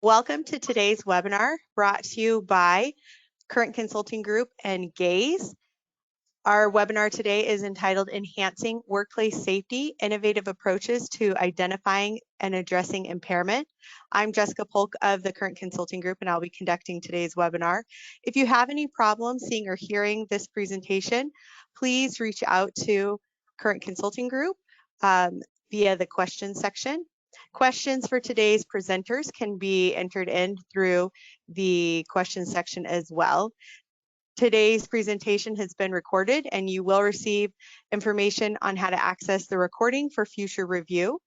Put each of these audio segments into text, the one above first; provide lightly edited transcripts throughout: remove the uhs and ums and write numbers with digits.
Welcome to today's webinar brought to you by Current Consulting Group and Gaze. Our webinar today is entitled Enhancing Workplace Safety, Innovative Approaches to Identifying and Addressing Impairment. I'm Jessica Polk of the Current Consulting Group, and I'll be conducting today's webinar. If you have any problems seeing or hearing this presentation, please reach out to Current Consulting Group via the questions section. Questions for today's presenters can be entered in through the questions section as well. Today's presentation has been recorded and you will receive information on how to access the recording for future review.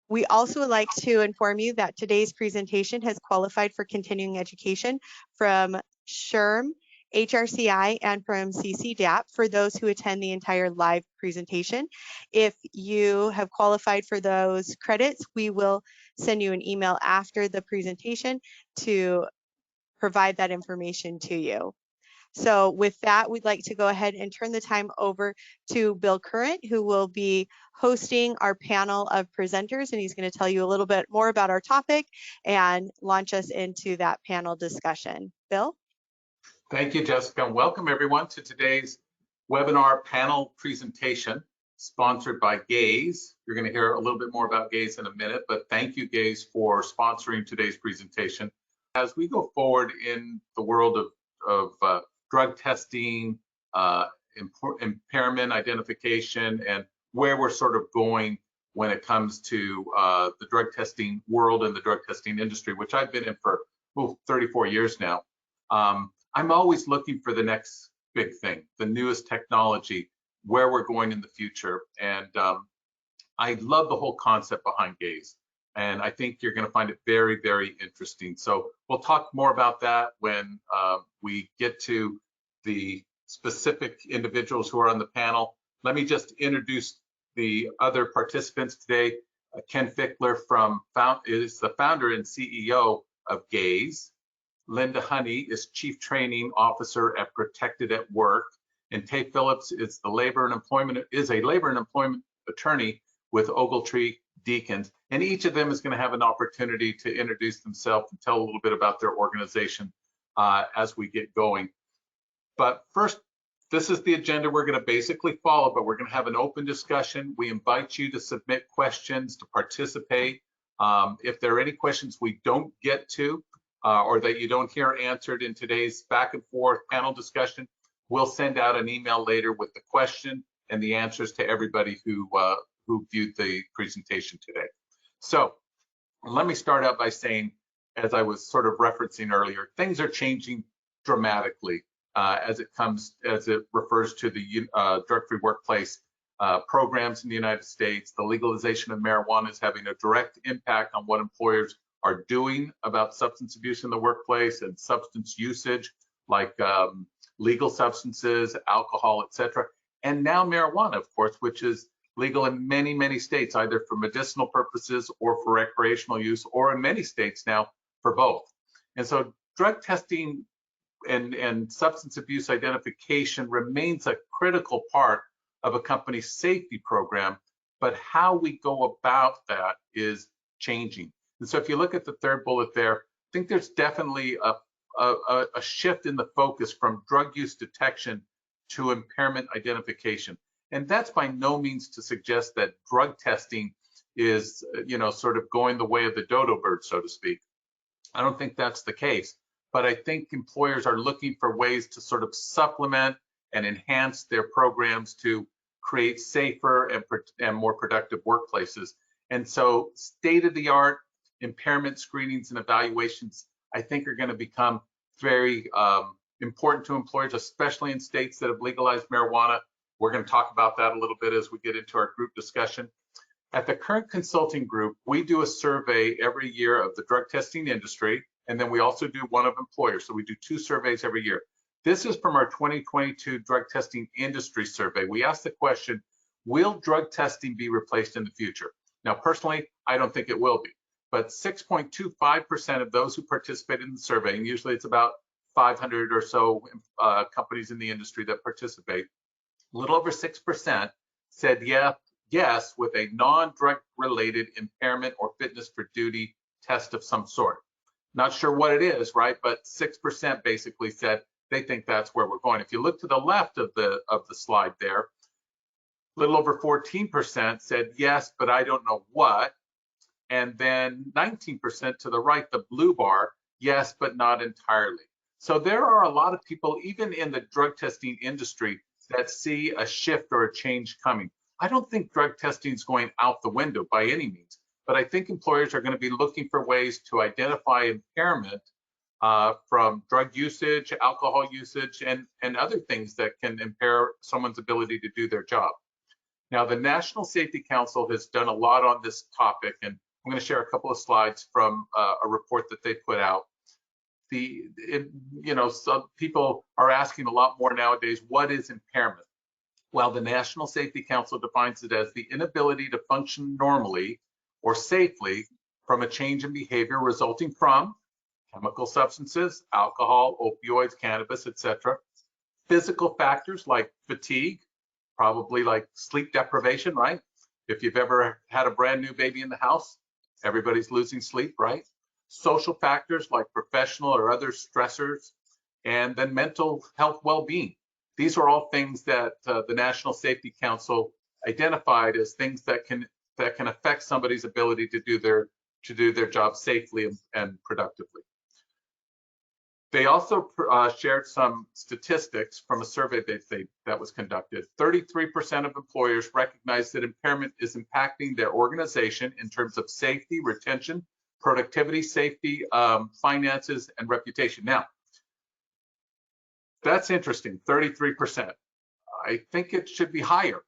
We also would like to inform you that today's presentation has qualified for continuing education from SHRM, HRCI, and from CCDAP for those who attend the entire live presentation. If you have qualified for those credits, we will send you an email after the presentation to provide that information to you. So with that, we'd like to go ahead and turn the time over to Bill Current, who will be hosting our panel of presenters, and he's going to tell you a little bit more about our topic and launch us into that panel discussion. Bill? Thank you, Jessica, and welcome everyone to today's webinar panel presentation sponsored by Gaze. You're going to hear a little bit more about Gaze in a minute, but thank you, Gaze, for sponsoring today's presentation. As we go forward in the world of drug testing, impairment identification, and where we're sort of going when it comes to the drug testing world and the drug testing industry, which I've been in for 34 years now. I'm always looking for the next big thing, the newest technology, where we're going in the future. And I love the whole concept behind Gaze. And I think you're going to find it very, very interesting. So we'll talk more about that when we get to the specific individuals who are on the panel. Let me just introduce the other participants today. Ken Fickler is the founder and CEO of Gaze. Linda Honey is Chief Training Officer at Protected at Work. And Tay Phillips is a labor and employment attorney with Ogletree Deacons, and each of them is going to have an opportunity to introduce themselves and tell a little bit about their organization as we get going. But first, this is the agenda we're going to basically follow, but we're going to have an open discussion. We invite you to submit questions, to participate. If there are any questions we don't get to or that you don't hear answered in today's back and forth panel discussion, we'll send out an email later with the question and the answers to everybody who viewed the presentation today. So let me start out by saying, as I was sort of referencing earlier, things are changing dramatically as it refers to the drug-free workplace programs in the United States. The legalization of marijuana is having a direct impact on what employers are doing about substance abuse in the workplace and substance usage, like legal substances, alcohol, etc. And now marijuana, of course, which is legal in many, many states, either for medicinal purposes or for recreational use, or in many states now for both. And so drug testing and substance abuse identification remains a critical part of a company's safety program, but how we go about that is changing. And so if you look at the third bullet there, I think there's definitely a shift in the focus from drug use detection to impairment identification. And that's by no means to suggest that drug testing is, sort of going the way of the dodo bird, so to speak. I don't think that's the case, but I think employers are looking for ways to sort of supplement and enhance their programs to create safer and more productive workplaces. And so state-of-the-art impairment screenings and evaluations, I think, are going to become very important to employers, especially in states that have legalized marijuana. We're going to talk about that a little bit as we get into our group discussion. At the Current Consulting Group, we do a survey every year of the drug testing industry, and then we also do one of employers. So we do 2 surveys every year. This is from our 2022 drug testing industry survey. We asked the question, will drug testing be replaced in the future? Now, personally, I don't think it will be, but 6.25% of those who participated in the survey, and usually it's about 500 or so companies in the industry that participate, a little over 6% said yes with a non-drug related impairment or fitness for duty test of some sort. Not sure what it is, right? But 6% basically said they think that's where we're going. If you look to the left of the slide there, a little over 14% said yes, but I don't know what. And then 19% to the right, the blue bar, yes, but not entirely. So there are a lot of people, even in the drug testing industry, that see a shift or a change coming. I don't think drug testing is going out the window by any means, but I think employers are going to be looking for ways to identify impairment from drug usage, alcohol usage, and other things that can impair someone's ability to do their job. Now, the National Safety Council has done a lot on this topic, and I'm going to share a couple of slides from a report that they put out. Some people are asking a lot more nowadays, what is impairment? Well, the National Safety Council defines it as the inability to function normally or safely from a change in behavior resulting from chemical substances, alcohol, opioids, cannabis, etc. Physical factors like fatigue, probably like sleep deprivation, right? If you've ever had a brand new baby in the house, everybody's losing sleep, right? Social factors like professional or other stressors, and then mental health well-being. These are all things that the National Safety Council identified as things that can affect somebody's ability to do their job safely and productively. They also shared some statistics from a survey that was conducted. 33% of employers recognize that impairment is impacting their organization in terms of safety, retention, productivity, safety, finances, and reputation. Now, that's interesting, 33%. I think it should be higher.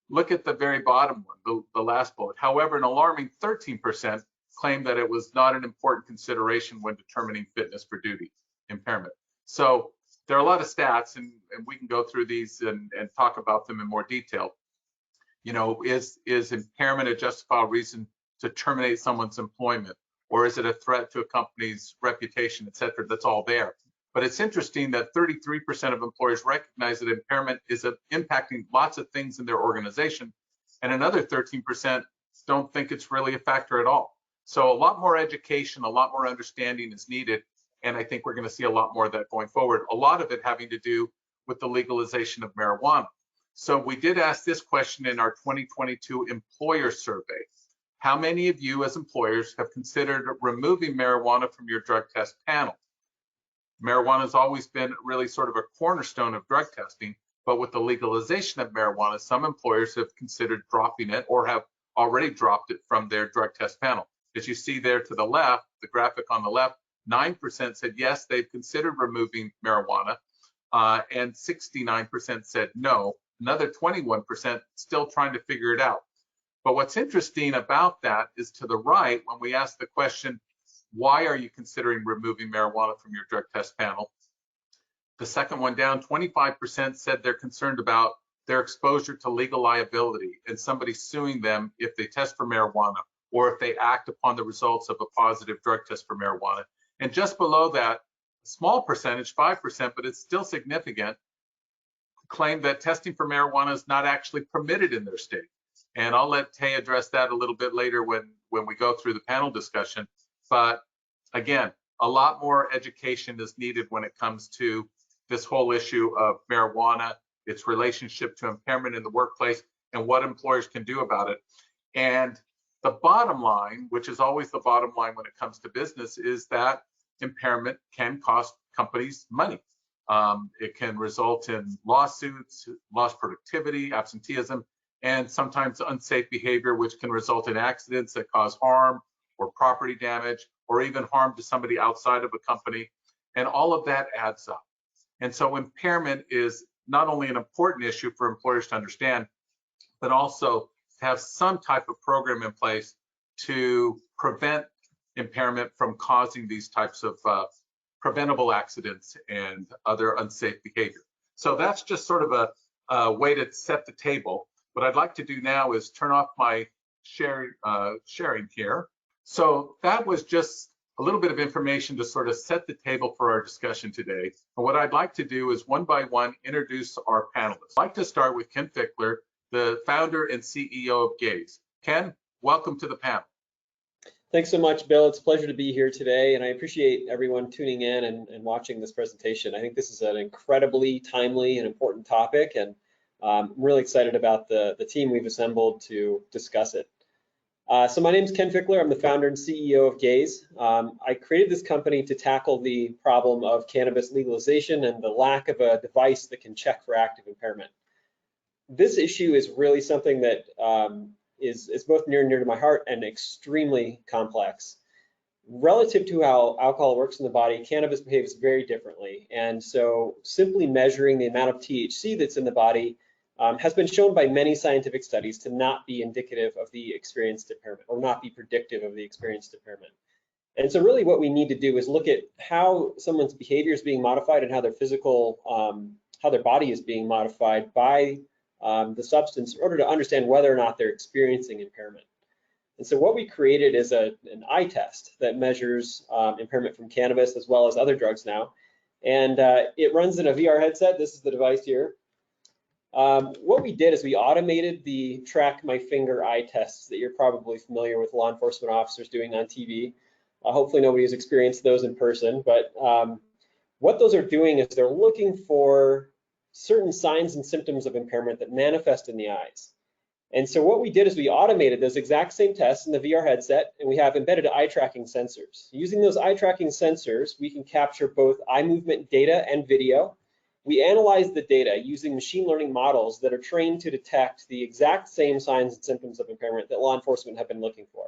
Look at the very bottom one, the last bullet. However, an alarming 13% claimed that it was not an important consideration when determining fitness for duty impairment. So there are a lot of stats, and we can go through these and talk about them in more detail. You know, is impairment a justifiable reason to terminate someone's employment, or is it a threat to a company's reputation, et cetera? That's all there. But it's interesting that 33% of employers recognize that impairment is impacting lots of things in their organization, and another 13% don't think it's really a factor at all. So a lot more education, a lot more understanding is needed, and I think we're going to see a lot more of that going forward. A lot of it having to do with the legalization of marijuana. So we did ask this question in our 2022 employer survey. How many of you as employers have considered removing marijuana from your drug test panel? Marijuana has always been really sort of a cornerstone of drug testing, but with the legalization of marijuana, some employers have considered dropping it or have already dropped it from their drug test panel. As you see there to the left, the graphic on the left, 9% said yes, they've considered removing marijuana, and 69% said no. Another 21% still trying to figure it out. But what's interesting about that is to the right, when we ask the question, why are you considering removing marijuana from your drug test panel? The second one down, 25% said they're concerned about their exposure to legal liability and somebody suing them if they test for marijuana or if they act upon the results of a positive drug test for marijuana. And just below that, small percentage, 5%, but it's still significant, claim that testing for marijuana is not actually permitted in their state. And I'll let Tay address that a little bit later when we go through the panel discussion. But again, a lot more education is needed when it comes to this whole issue of marijuana, its relationship to impairment in the workplace, and what employers can do about it. And the bottom line, which is always the bottom line when it comes to business, is that impairment can cost companies money. It can result in lawsuits, lost productivity, absenteeism, and sometimes unsafe behavior, which can result in accidents that cause harm or property damage, or even harm to somebody outside of a company. And all of that adds up. And so impairment is not only an important issue for employers to understand, but also to have some type of program in place to prevent impairment from causing these types of preventable accidents and other unsafe behavior. So that's just sort of a way to set the table. What I'd like to do now is turn off my sharing here. So that was just a little bit of information to sort of set the table for our discussion today. And what I'd like to do is one by one introduce our panelists. I'd like to start with Ken Fickler, the founder and CEO of Gaze. Ken, welcome to the panel. Thanks so much, Bill. It's a pleasure to be here today, and I appreciate everyone tuning in and watching this presentation. I think this is an incredibly timely and important topic, and I'm really excited about the team we've assembled to discuss it. So my name is Ken Fickler. I'm the founder and CEO of Gaze. I created this company to tackle the problem of cannabis legalization and the lack of a device that can check for active impairment. This issue is really something that is both near and dear to my heart and extremely complex. Relative to how alcohol works in the body, cannabis behaves very differently. And so simply measuring the amount of THC that's in the body has been shown by many scientific studies to not be indicative of the experienced impairment or not be predictive of the experienced impairment. And so really what we need to do is look at how someone's behavior is being modified and how their physical, how their body is being modified by the substance in order to understand whether or not they're experiencing impairment. And so what we created is an eye test that measures impairment from cannabis as well as other drugs now. And it runs in a VR headset. This is the device here. What we did is we automated the track my finger eye tests that you're probably familiar with law enforcement officers doing on TV. Hopefully nobody has experienced those in person, but what those are doing is they're looking for certain signs and symptoms of impairment that manifest in the eyes. And so what we did is we automated those exact same tests in the VR headset, and we have embedded eye tracking sensors. Using those eye tracking sensors, we can capture both eye movement data and video. We analyze the data using machine learning models that are trained to detect the exact same signs and symptoms of impairment that law enforcement have been looking for.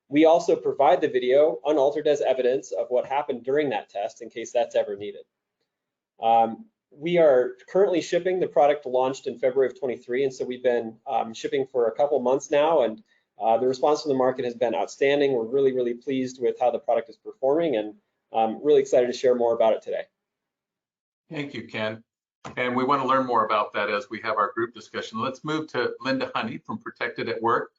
We also provide the video unaltered as evidence of what happened during that test in case that's ever needed. We are currently shipping. The product launched in February of 23, and so we've been shipping for a couple months now, and the response from the market has been outstanding. We're really, really pleased with how the product is performing, and really excited to share more about it today. Thank you, Ken. And we want to learn more about that as we have our group discussion. Let's move to Linda Honey from Protected at Work.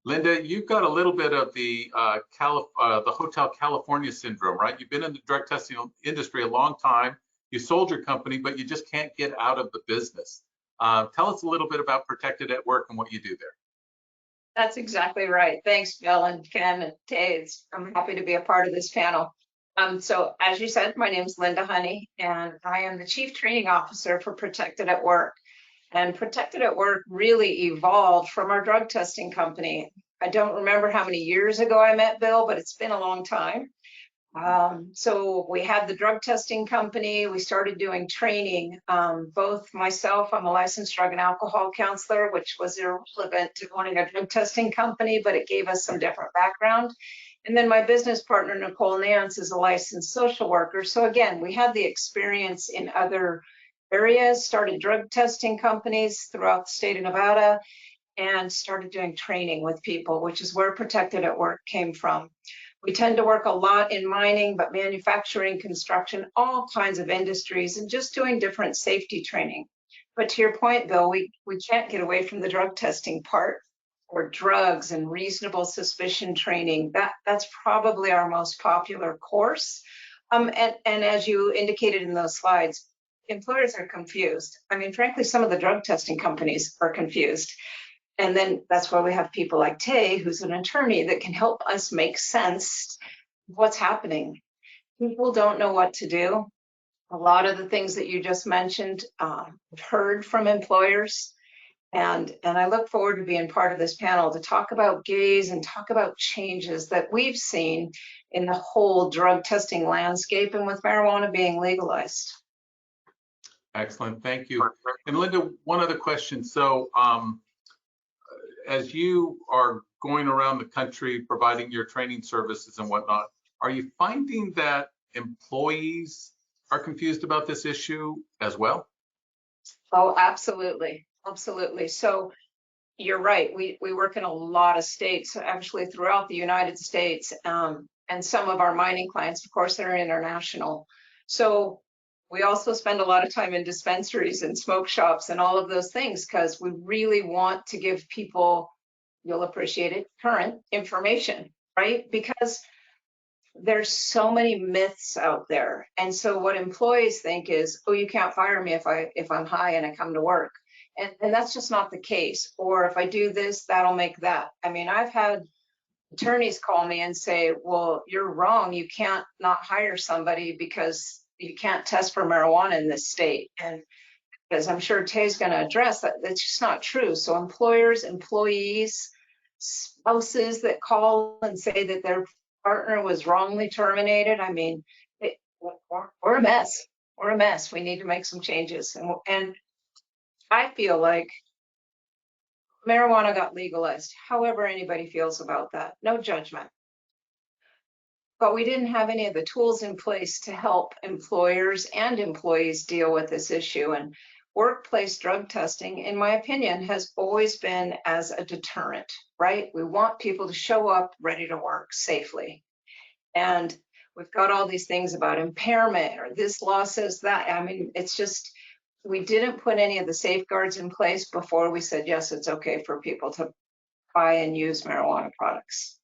Linda, you've got a little bit of the Hotel California syndrome, right? You've been in the drug testing industry a long time. You sold your company, but you just can't get out of the business. Tell us a little bit about Protected at Work and what you do there. That's exactly right. Thanks, Bill and Ken and Tay. I'm happy to be a part of this panel. So as you said, my name is Linda Honey, and I am the Chief Training Officer for Protected at Work. And Protected at Work really evolved from our drug testing company. I don't remember how many years ago I met Bill, but it's been a long time. So we had the drug testing company. We started doing training. Both myself, I'm a licensed drug and alcohol counselor, which was irrelevant to owning a drug testing company, but it gave us some different background. And then my business partner, Nicole Nance, is a licensed social worker. So again, we had the experience in other areas, started drug testing companies throughout the state of Nevada, and started doing training with people, which is where Protected at Work came from. We tend to work a lot in mining, but manufacturing, construction, all kinds of industries, and just doing different safety training. But to your point, Bill, we can't get away from the drug testing part, or drugs and reasonable suspicion training. That's probably our most popular course. And as you indicated in those slides, employers are confused. I mean, frankly, some of the drug testing companies are confused. And then that's why we have people like Tay, who's an attorney that can help us make sense of what's happening. People don't know what to do. A lot of the things that you just mentioned, I've heard from employers. And I look forward to being part of this panel to talk about Gaze and talk about changes that we've seen in the whole drug testing landscape and with marijuana being legalized. Excellent, thank you. And Linda, one other question. So as you are going around the country providing your training services and whatnot, are you finding that employees are confused about this issue as well? Oh, absolutely. Absolutely. So you're right. We work in a lot of states, actually throughout the United States, and some of our mining clients, of course, are international. So we also spend a lot of time in dispensaries and smoke shops and all of those things because we really want to give people, you'll appreciate it, current information, right? Because there's so many myths out there. And so what employees think is, oh, you can't fire me if I'm high and I come to work. And that's just not the case. Or if I do this, that'll make that. I mean, I've had attorneys call me and say, well, you're wrong. You can't not hire somebody because you can't test for marijuana in this state. And as I'm sure Tay's going to address, that's just not true. So employers, employees, spouses that call and say that their partner was wrongly terminated. I mean, we're a mess. We're a mess. We need to make some changes. And I feel like marijuana got legalized, however anybody feels about that. No judgment. But we didn't have any of the tools in place to help employers and employees deal with this issue. And workplace drug testing, in my opinion, has always been as a deterrent, right? We want people to show up ready to work safely. And we've got all these things about impairment, or this law says that. I mean, it's just, we didn't put any of the safeguards in place before we said, yes, it's okay for people to buy and use marijuana products.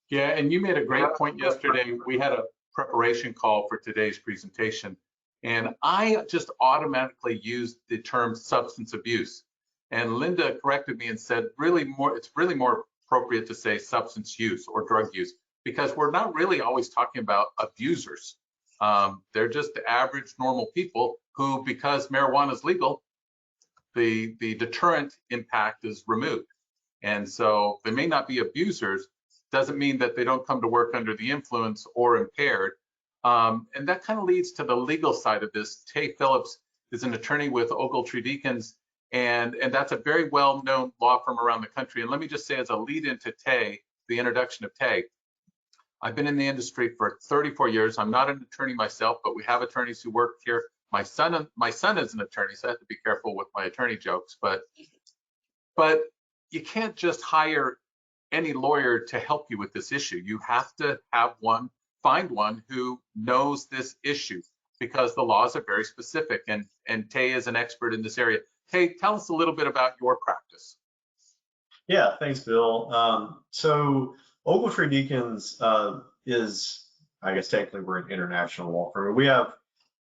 Yeah, and you made a great point yesterday. We had a preparation call for today's presentation, and I just automatically used the term substance abuse. And Linda corrected me and said, it's really more appropriate to say substance use or drug use, because we're not really always talking about abusers. They're just the average normal people who, because marijuana is legal, the deterrent impact is removed. And so they may not be abusers, doesn't mean that they don't come to work under the influence or impaired. And that kind of leads to the legal side of this. Tay Phillips is an attorney with Ogletree Deakins, and that's a very well-known law firm around the country. And let me just say, as a lead into Tay, the introduction of Tay, I've been in the industry for 34 years. I'm not an attorney myself, but we have attorneys who work here. My son is an attorney, so I have to be careful with my attorney jokes. But you can't just hire any lawyer to help you with this issue. You have to find one who knows this issue, because the laws are very specific, and Tay is an expert in this area. Tay, tell us a little bit about your practice. Yeah, thanks, Bill. So Ogletree Deakins is, I guess technically we're an international law firm. We have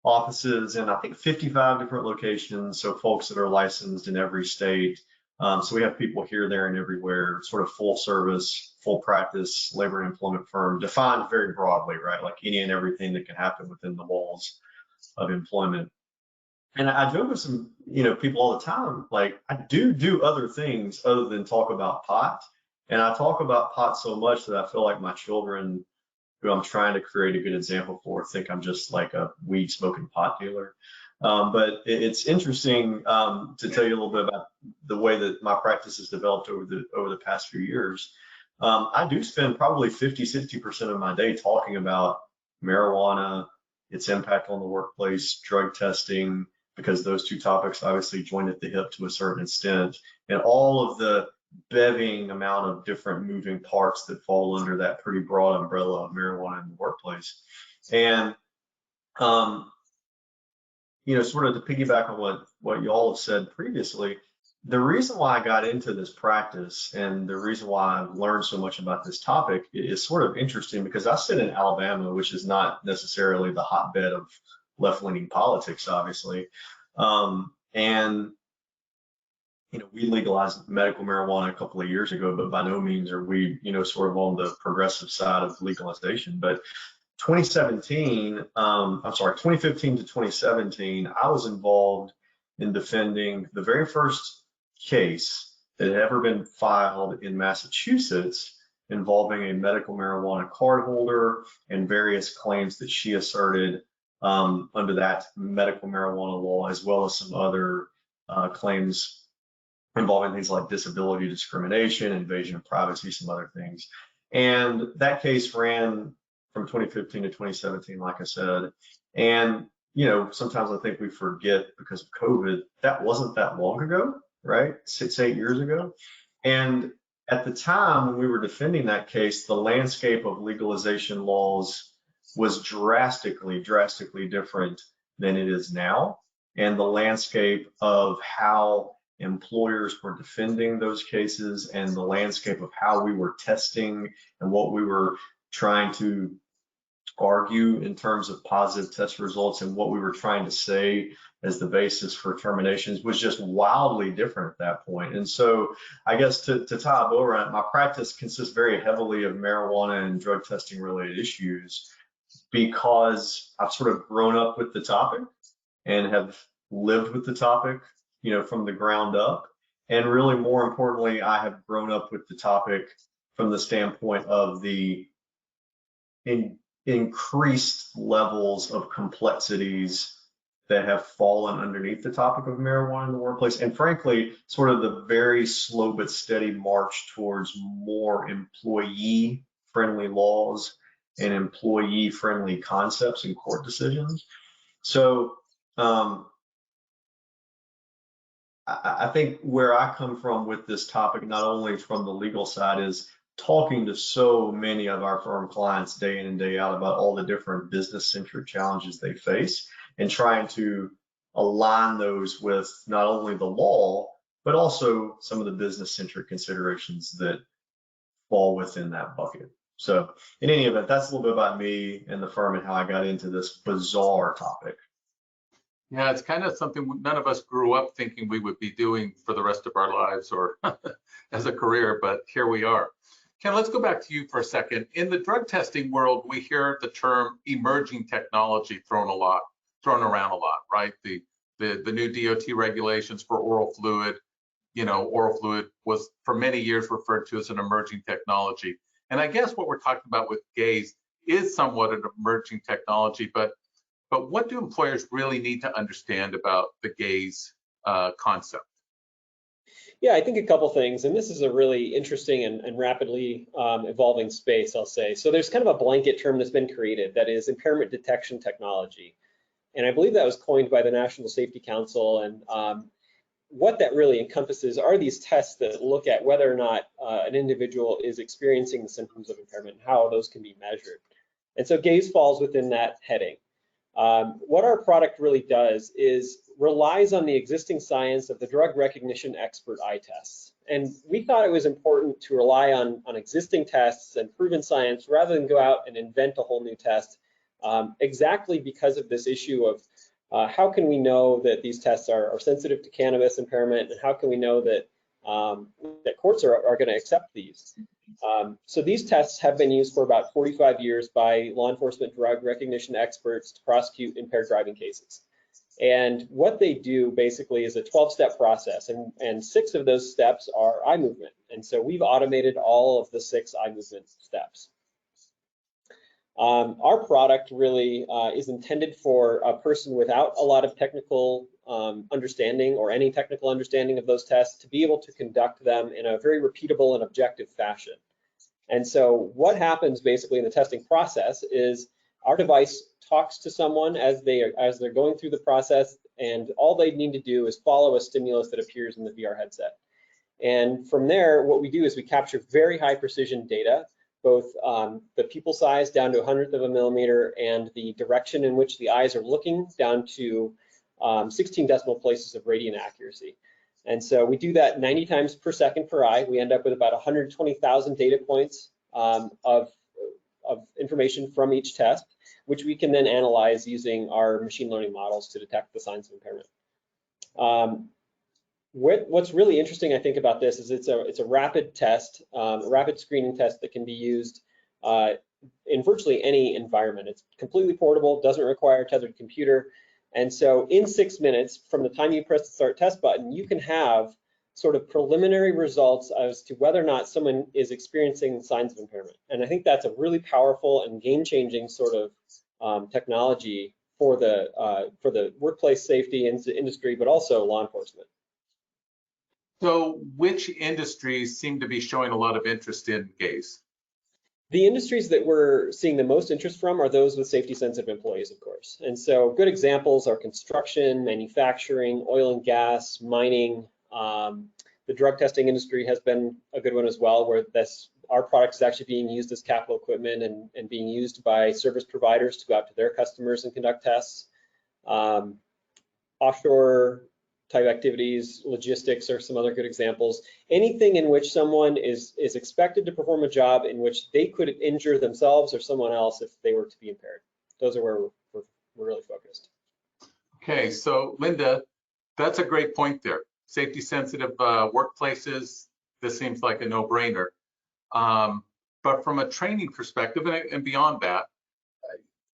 offices in, I think, 55 different locations, so folks that are licensed in every state. So we have people here, there, and everywhere, sort of full service, full practice labor and employment firm, defined very broadly, right? Like any and everything that can happen within the walls of employment. And I joke with some, people all the time, like I do other things other than talk about pot. And I talk about pot so much that I feel like my children, who I'm trying to create a good example for, think I'm just like a weed smoking pot dealer. But it's interesting to tell you a little bit about the way that my practice has developed over the past few years. I do spend probably 50-60% of my day talking about marijuana, its impact on the workplace, drug testing, because those two topics obviously join at the hip to a certain extent, and all of the bevying amount of different moving parts that fall under that pretty broad umbrella of marijuana in the workplace. And sort of to piggyback on what y'all have said previously, the reason why I got into this practice and the reason why I've learned so much about this topic is sort of interesting, because I sit in Alabama, which is not necessarily the hotbed of left-leaning politics, obviously. And we legalized medical marijuana a couple of years ago, but by no means are we, sort of on the progressive side of legalization. But 2015 to 2017, I was involved in defending the very first case that had ever been filed in Massachusetts involving a medical marijuana cardholder and various claims that she asserted under that medical marijuana law, as well as some other claims involving things like disability discrimination, invasion of privacy, some other things. And that case ran from 2015 to 2017, like I said. And, sometimes I think we forget, because of COVID, that wasn't that long ago, right? 6-8 years ago. And at the time when we were defending that case, the landscape of legalization laws was drastically different than it is now. And the landscape of how employers were defending those cases and the landscape of how we were testing and what we were trying to argue in terms of positive test results, and what we were trying to say as the basis for terminations was just wildly different at that point. And so I guess to tie a bow around it, my practice consists very heavily of marijuana and drug testing related issues because I've sort of grown up with the topic and have lived with the topic, you know, from the ground up. And really, more importantly, I have grown up with the topic from the standpoint of the increased levels of complexities that have fallen underneath the topic of marijuana in the workplace. And frankly, sort of the very slow but steady march towards more employee-friendly laws and employee-friendly concepts in court decisions. So I think where I come from with this topic, not only from the legal side, is talking to so many of our firm clients day in and day out about all the different business-centric challenges they face and trying to align those with not only the law, but also some of the business-centric considerations that fall within that bucket. So in any event, that's a little bit about me and the firm and how I got into this bizarre topic. Yeah, it's kind of something none of us grew up thinking we would be doing for the rest of our lives or as a career, but here we are. Ken, let's go back to you for a second. In the drug testing world, we hear the term emerging technology thrown around a lot, right? The new DOT regulations for oral fluid, you know, oral fluid was for many years referred to as an emerging technology. And I guess what we're talking about with Gaze is somewhat an emerging technology, but what do employers really need to understand about the Gaze concept? Yeah, I think a couple things, and this is a really interesting and rapidly evolving space, I'll say. So there's kind of a blanket term that's been created that is impairment detection technology. And I believe that was coined by the National Safety Council. And what that really encompasses are these tests that look at whether or not an individual is experiencing the symptoms of impairment and how those can be measured. And so Gaze falls within that heading. What our product really does is relies on the existing science of the drug recognition expert eye tests. And we thought it was important to rely on existing tests and proven science rather than go out and invent a whole new test, exactly because of this issue of how can we know that these tests are sensitive to cannabis impairment, and how can we know that that courts are going to accept these. So these tests have been used for about 45 years by law enforcement drug recognition experts to prosecute impaired driving cases. And what they do basically is a 12-step process, and 6 of those steps are eye movement. And so we've automated all of the 6 eye movement steps. Our product really is intended for a person without a lot of technical understanding or any technical understanding of those tests to be able to conduct them in a very repeatable and objective fashion. And so what happens basically in the testing process is our device talks to someone as they're going through the process, and all they need to do is follow a stimulus that appears in the VR headset. And from there, what we do is we capture very high precision data, both the pupil size down to 100th of a millimeter and the direction in which the eyes are looking down to 16 decimal places of radian accuracy. And so we do that 90 times per second per eye. We end up with about 120,000 data points of information from each test, which we can then analyze using our machine learning models to detect the signs of impairment. What's really interesting, I think, about this is it's a rapid test, a rapid screening test that can be used in virtually any environment. It's completely portable, doesn't require a tethered computer. And so in 6 minutes, from the time you press the start test button, you can have sort of preliminary results as to whether or not someone is experiencing signs of impairment. And I think that's a really powerful and game-changing sort of technology for the workplace safety industry, but also law enforcement. So which industries seem to be showing a lot of interest in Gaze? The industries that we're seeing the most interest from are those with safety-sensitive employees, of course. And so good examples are construction, manufacturing, oil and gas, mining. The drug testing industry has been a good one as well, where our product is actually being used as capital equipment and being used by service providers to go out to their customers and conduct tests. Offshore type activities, logistics are some other good examples. Anything in which someone is expected to perform a job in which they could injure themselves or someone else if they were to be impaired. Those are where we're really focused. Okay, so Linda, that's a great point there. Safety sensitive workplaces, this seems like a no-brainer. But from a training perspective and beyond that,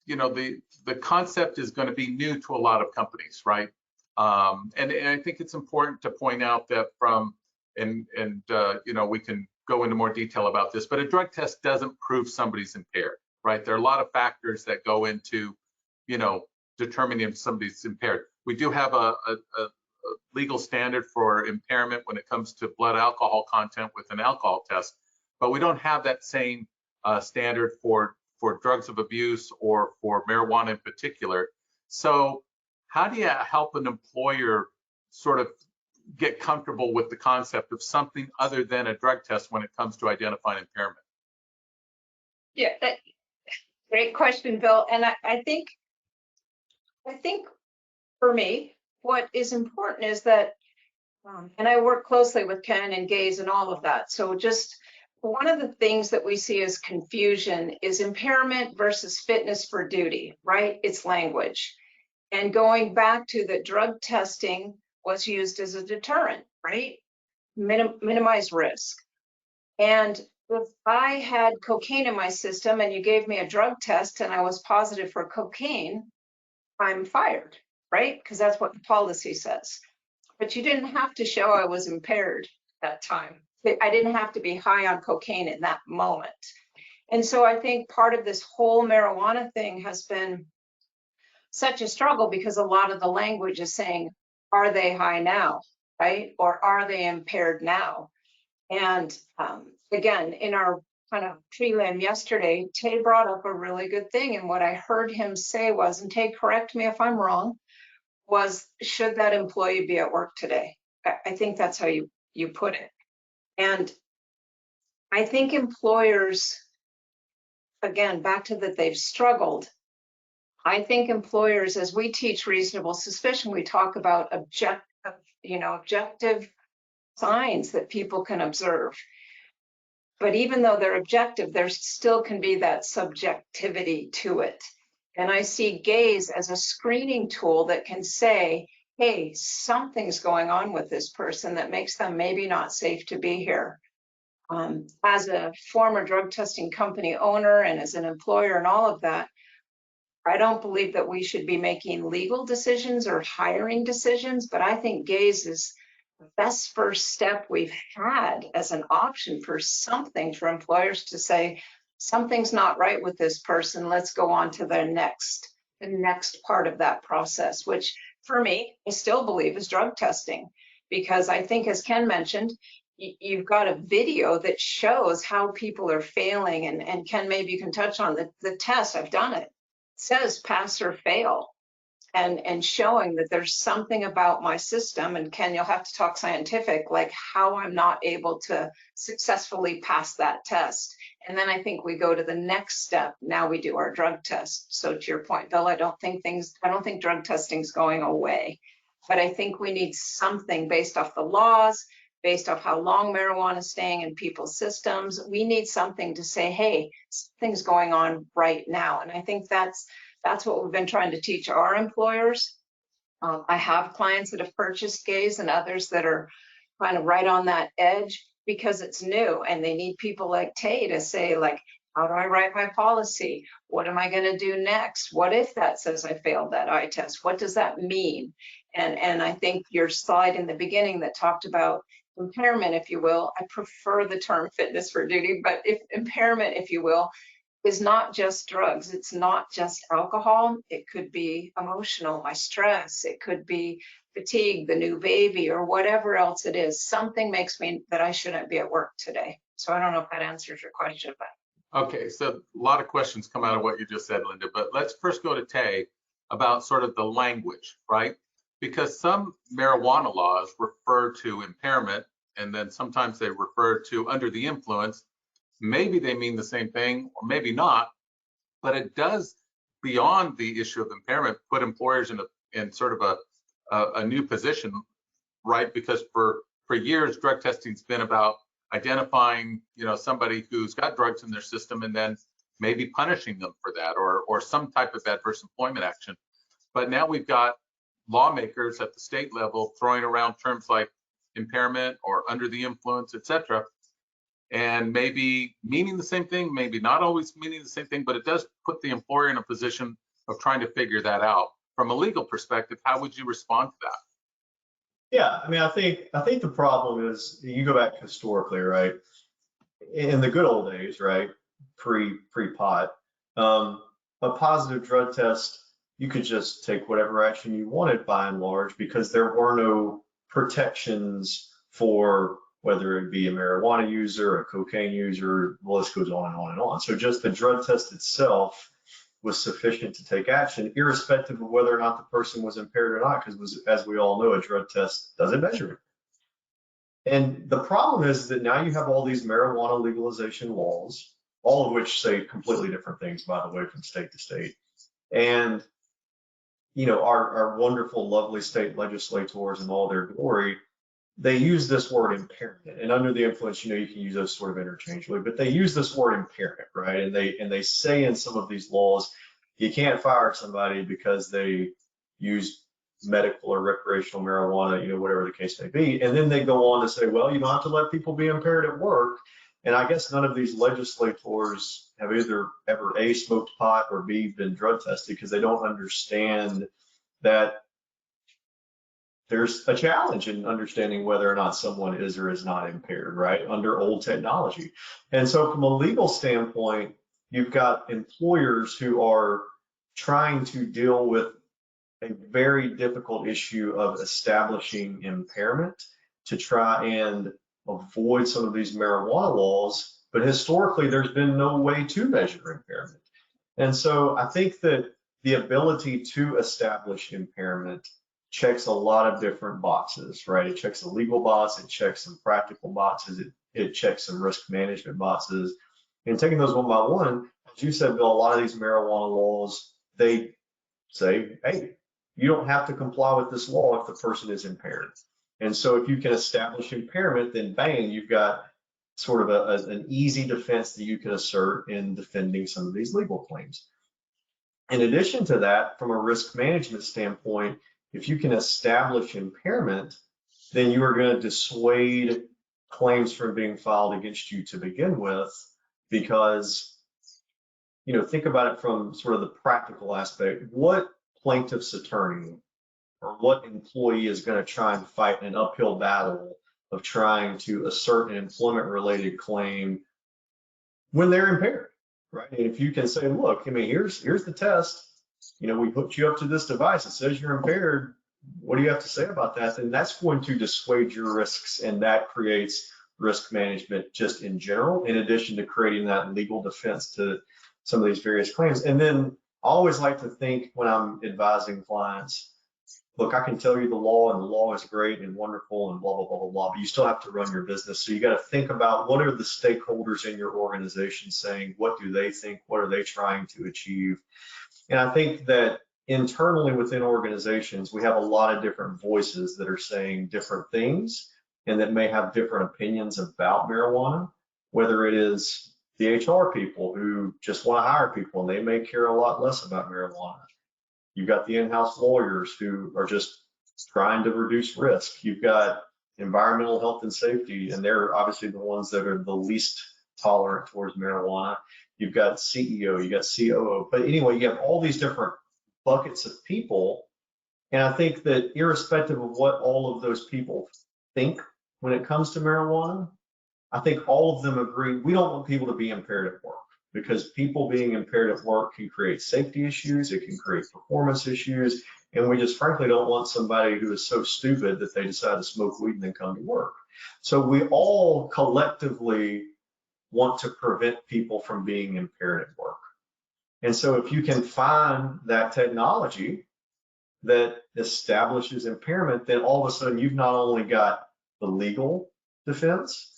you know, the concept is going to be new to a lot of companies, right? And I think it's important to point out that you know, we can go into more detail about this, but a drug test doesn't prove somebody's impaired, right? There are a lot of factors that go into, you know, determining if somebody's impaired. We do have a legal standard for impairment when it comes to blood alcohol content with an alcohol test, but we don't have that same standard for drugs of abuse or for marijuana in particular. So how do you help an employer sort of get comfortable with the concept of something other than a drug test when it comes to identifying impairment? Yeah, great question, Bill. And I think for me, what is important is that, and I work closely with Ken and Gaze and all of that. So just one of the things that we see as confusion is impairment versus fitness for duty, right? It's language. And going back to the drug testing was used as a deterrent, right? Minimize risk. And if I had cocaine in my system and you gave me a drug test and I was positive for cocaine, I'm fired, right? Because that's what the policy says. But you didn't have to show I was impaired that time. I didn't have to be high on cocaine in that moment. And so I think part of this whole marijuana thing has been such a struggle because a lot of the language is saying, are they high now, right? Or are they impaired now? And again, in our kind of prelim yesterday, Tay brought up a really good thing. And what I heard him say was, and Tay, correct me if I'm wrong, was, should that employee be at work today? I think that's how you put it. And I think employers, again, back to that they've struggled. I think employers, as we teach reasonable suspicion, we talk about objective signs that people can observe. But even though they're objective, there still can be that subjectivity to it. And I see Gaze as a screening tool that can say, hey, something's going on with this person that makes them maybe not safe to be here. As a former drug testing company owner and as an employer and all of that, I don't believe that we should be making legal decisions or hiring decisions, but I think Gaze is the best first step we've had as an option for something for employers to say, something's not right with this person, let's go on to the next part of that process, which for me, I still believe is drug testing. Because I think, as Ken mentioned, you've got a video that shows how people are failing, and Ken, maybe you can touch on the test. I've done it. It says pass or fail, and showing that there's something about my system, and Ken, you'll have to talk scientific, like how I'm not able to successfully pass that test. And then I think we go to the next step. Now we do our drug test. So to your point, Bill, I don't think drug testing is going away, but I think we need something based off the laws, based off how long marijuana is staying in people's systems. We need something to say, hey, something's going on right now. And I think that's what we've been trying to teach our employers. I have clients that have purchased Gaze and others that are kind of right on that edge because it's new, and they need people like Tay to say, like, how do I write my policy? What am I going to do next? What if that says I failed that eye test? What does that mean? And I think your slide in the beginning that talked about impairment, if you will, I prefer the term fitness for duty, but if impairment, if you will, is not just drugs. It's not just alcohol. It could be emotional, my stress. It could be fatigue, the new baby, or whatever else it is. Something makes me that I shouldn't be at work today. So I don't know if that answers your question, but. Okay, so a lot of questions come out of what you just said, Linda, but let's first go to Tay about sort of the language, right? Because some marijuana laws refer to impairment, and then sometimes they refer to under the influence. Maybe they mean the same thing, or maybe not, but it does, beyond the issue of impairment, put employers in sort of a new position. right? Because for years, drug testing's been about identifying, somebody who's got drugs in their system and then maybe punishing them for that, or some type of adverse employment action. But now we've got lawmakers at the state level throwing around terms like impairment or under the influence, et cetera, and maybe meaning the same thing, maybe not always meaning the same thing, but it does put the employer in a position of trying to figure that out. From a legal perspective, how would you respond to that? Yeah, I mean, I think the problem is, you go back historically, right? In the good old days, right? Pre-pot, a positive drug test, you could just take whatever action you wanted by and large, because there were no protections for whether it be a marijuana user, a cocaine user, the list goes on and on and on. So just the drug test itself was sufficient to take action, irrespective of whether or not the person was impaired or not, because as we all know, a drug test doesn't measure it. And the problem is that now you have all these marijuana legalization laws, all of which say completely different things, by the way, from state to state. And, our wonderful, lovely state legislators in all their glory, they use this word impairment. And under the influence, you can use those sort of interchangeably, but they use this word impairment, right? And they say in some of these laws, you can't fire somebody because they use medical or recreational marijuana, whatever the case may be. And then they go on to say, well, you don't have to let people be impaired at work. And I guess none of these legislators have either ever A, smoked pot, or B, been drug tested, because they don't understand that there's a challenge in understanding whether or not someone is or is not impaired, right, under old technology. And so from a legal standpoint, you've got employers who are trying to deal with a very difficult issue of establishing impairment to try and avoid some of these marijuana laws. But historically, there's been no way to measure impairment. And so I think that the ability to establish impairment checks a lot of different boxes, right? It checks a legal box, it checks some practical boxes, it checks some risk management boxes. And taking those one by one, as you said, Bill, a lot of these marijuana laws, they say, hey, you don't have to comply with this law if the person is impaired. And so if you can establish impairment, then bang, you've got sort of an easy defense that you can assert in defending some of these legal claims. In addition to that, from a risk management standpoint, if you can establish impairment, then you are going to dissuade claims from being filed against you to begin with, because, think about it from sort of the practical aspect. What plaintiff's attorney or what employee is going to try and fight an uphill battle of trying to assert an employment-related claim when they're impaired, right? And if you can say, look, here's the test. We hooked you up to this device. It says you're impaired. What do you have to say about that? Then that's going to dissuade your risks, and that creates risk management just in general, in addition to creating that legal defense to some of these various claims. And then I always like to think when I'm advising clients, look, I can tell you the law, and the law is great and wonderful and blah, blah, blah, blah, blah, but you still have to run your business. So you got to think about, what are the stakeholders in your organization saying? What do they think? What are they trying to achieve? And I think that internally within organizations, we have a lot of different voices that are saying different things and that may have different opinions about marijuana, whether it is the HR people who just want to hire people and they may care a lot less about marijuana. You've got the in-house lawyers who are just trying to reduce risk. You've got environmental health and safety, and they're obviously the ones that are the least tolerant towards marijuana. You've got CEO, you got COO, but anyway, you have all these different buckets of people. And I think that irrespective of what all of those people think when it comes to marijuana, I think all of them agree, we don't want people to be impaired at work, because people being impaired at work can create safety issues, it can create performance issues, and we just frankly don't want somebody who is so stupid that they decide to smoke weed and then come to work. So we all collectively want to prevent people from being impaired at work. And so if you can find that technology that establishes impairment, then all of a sudden you've not only got the legal defense,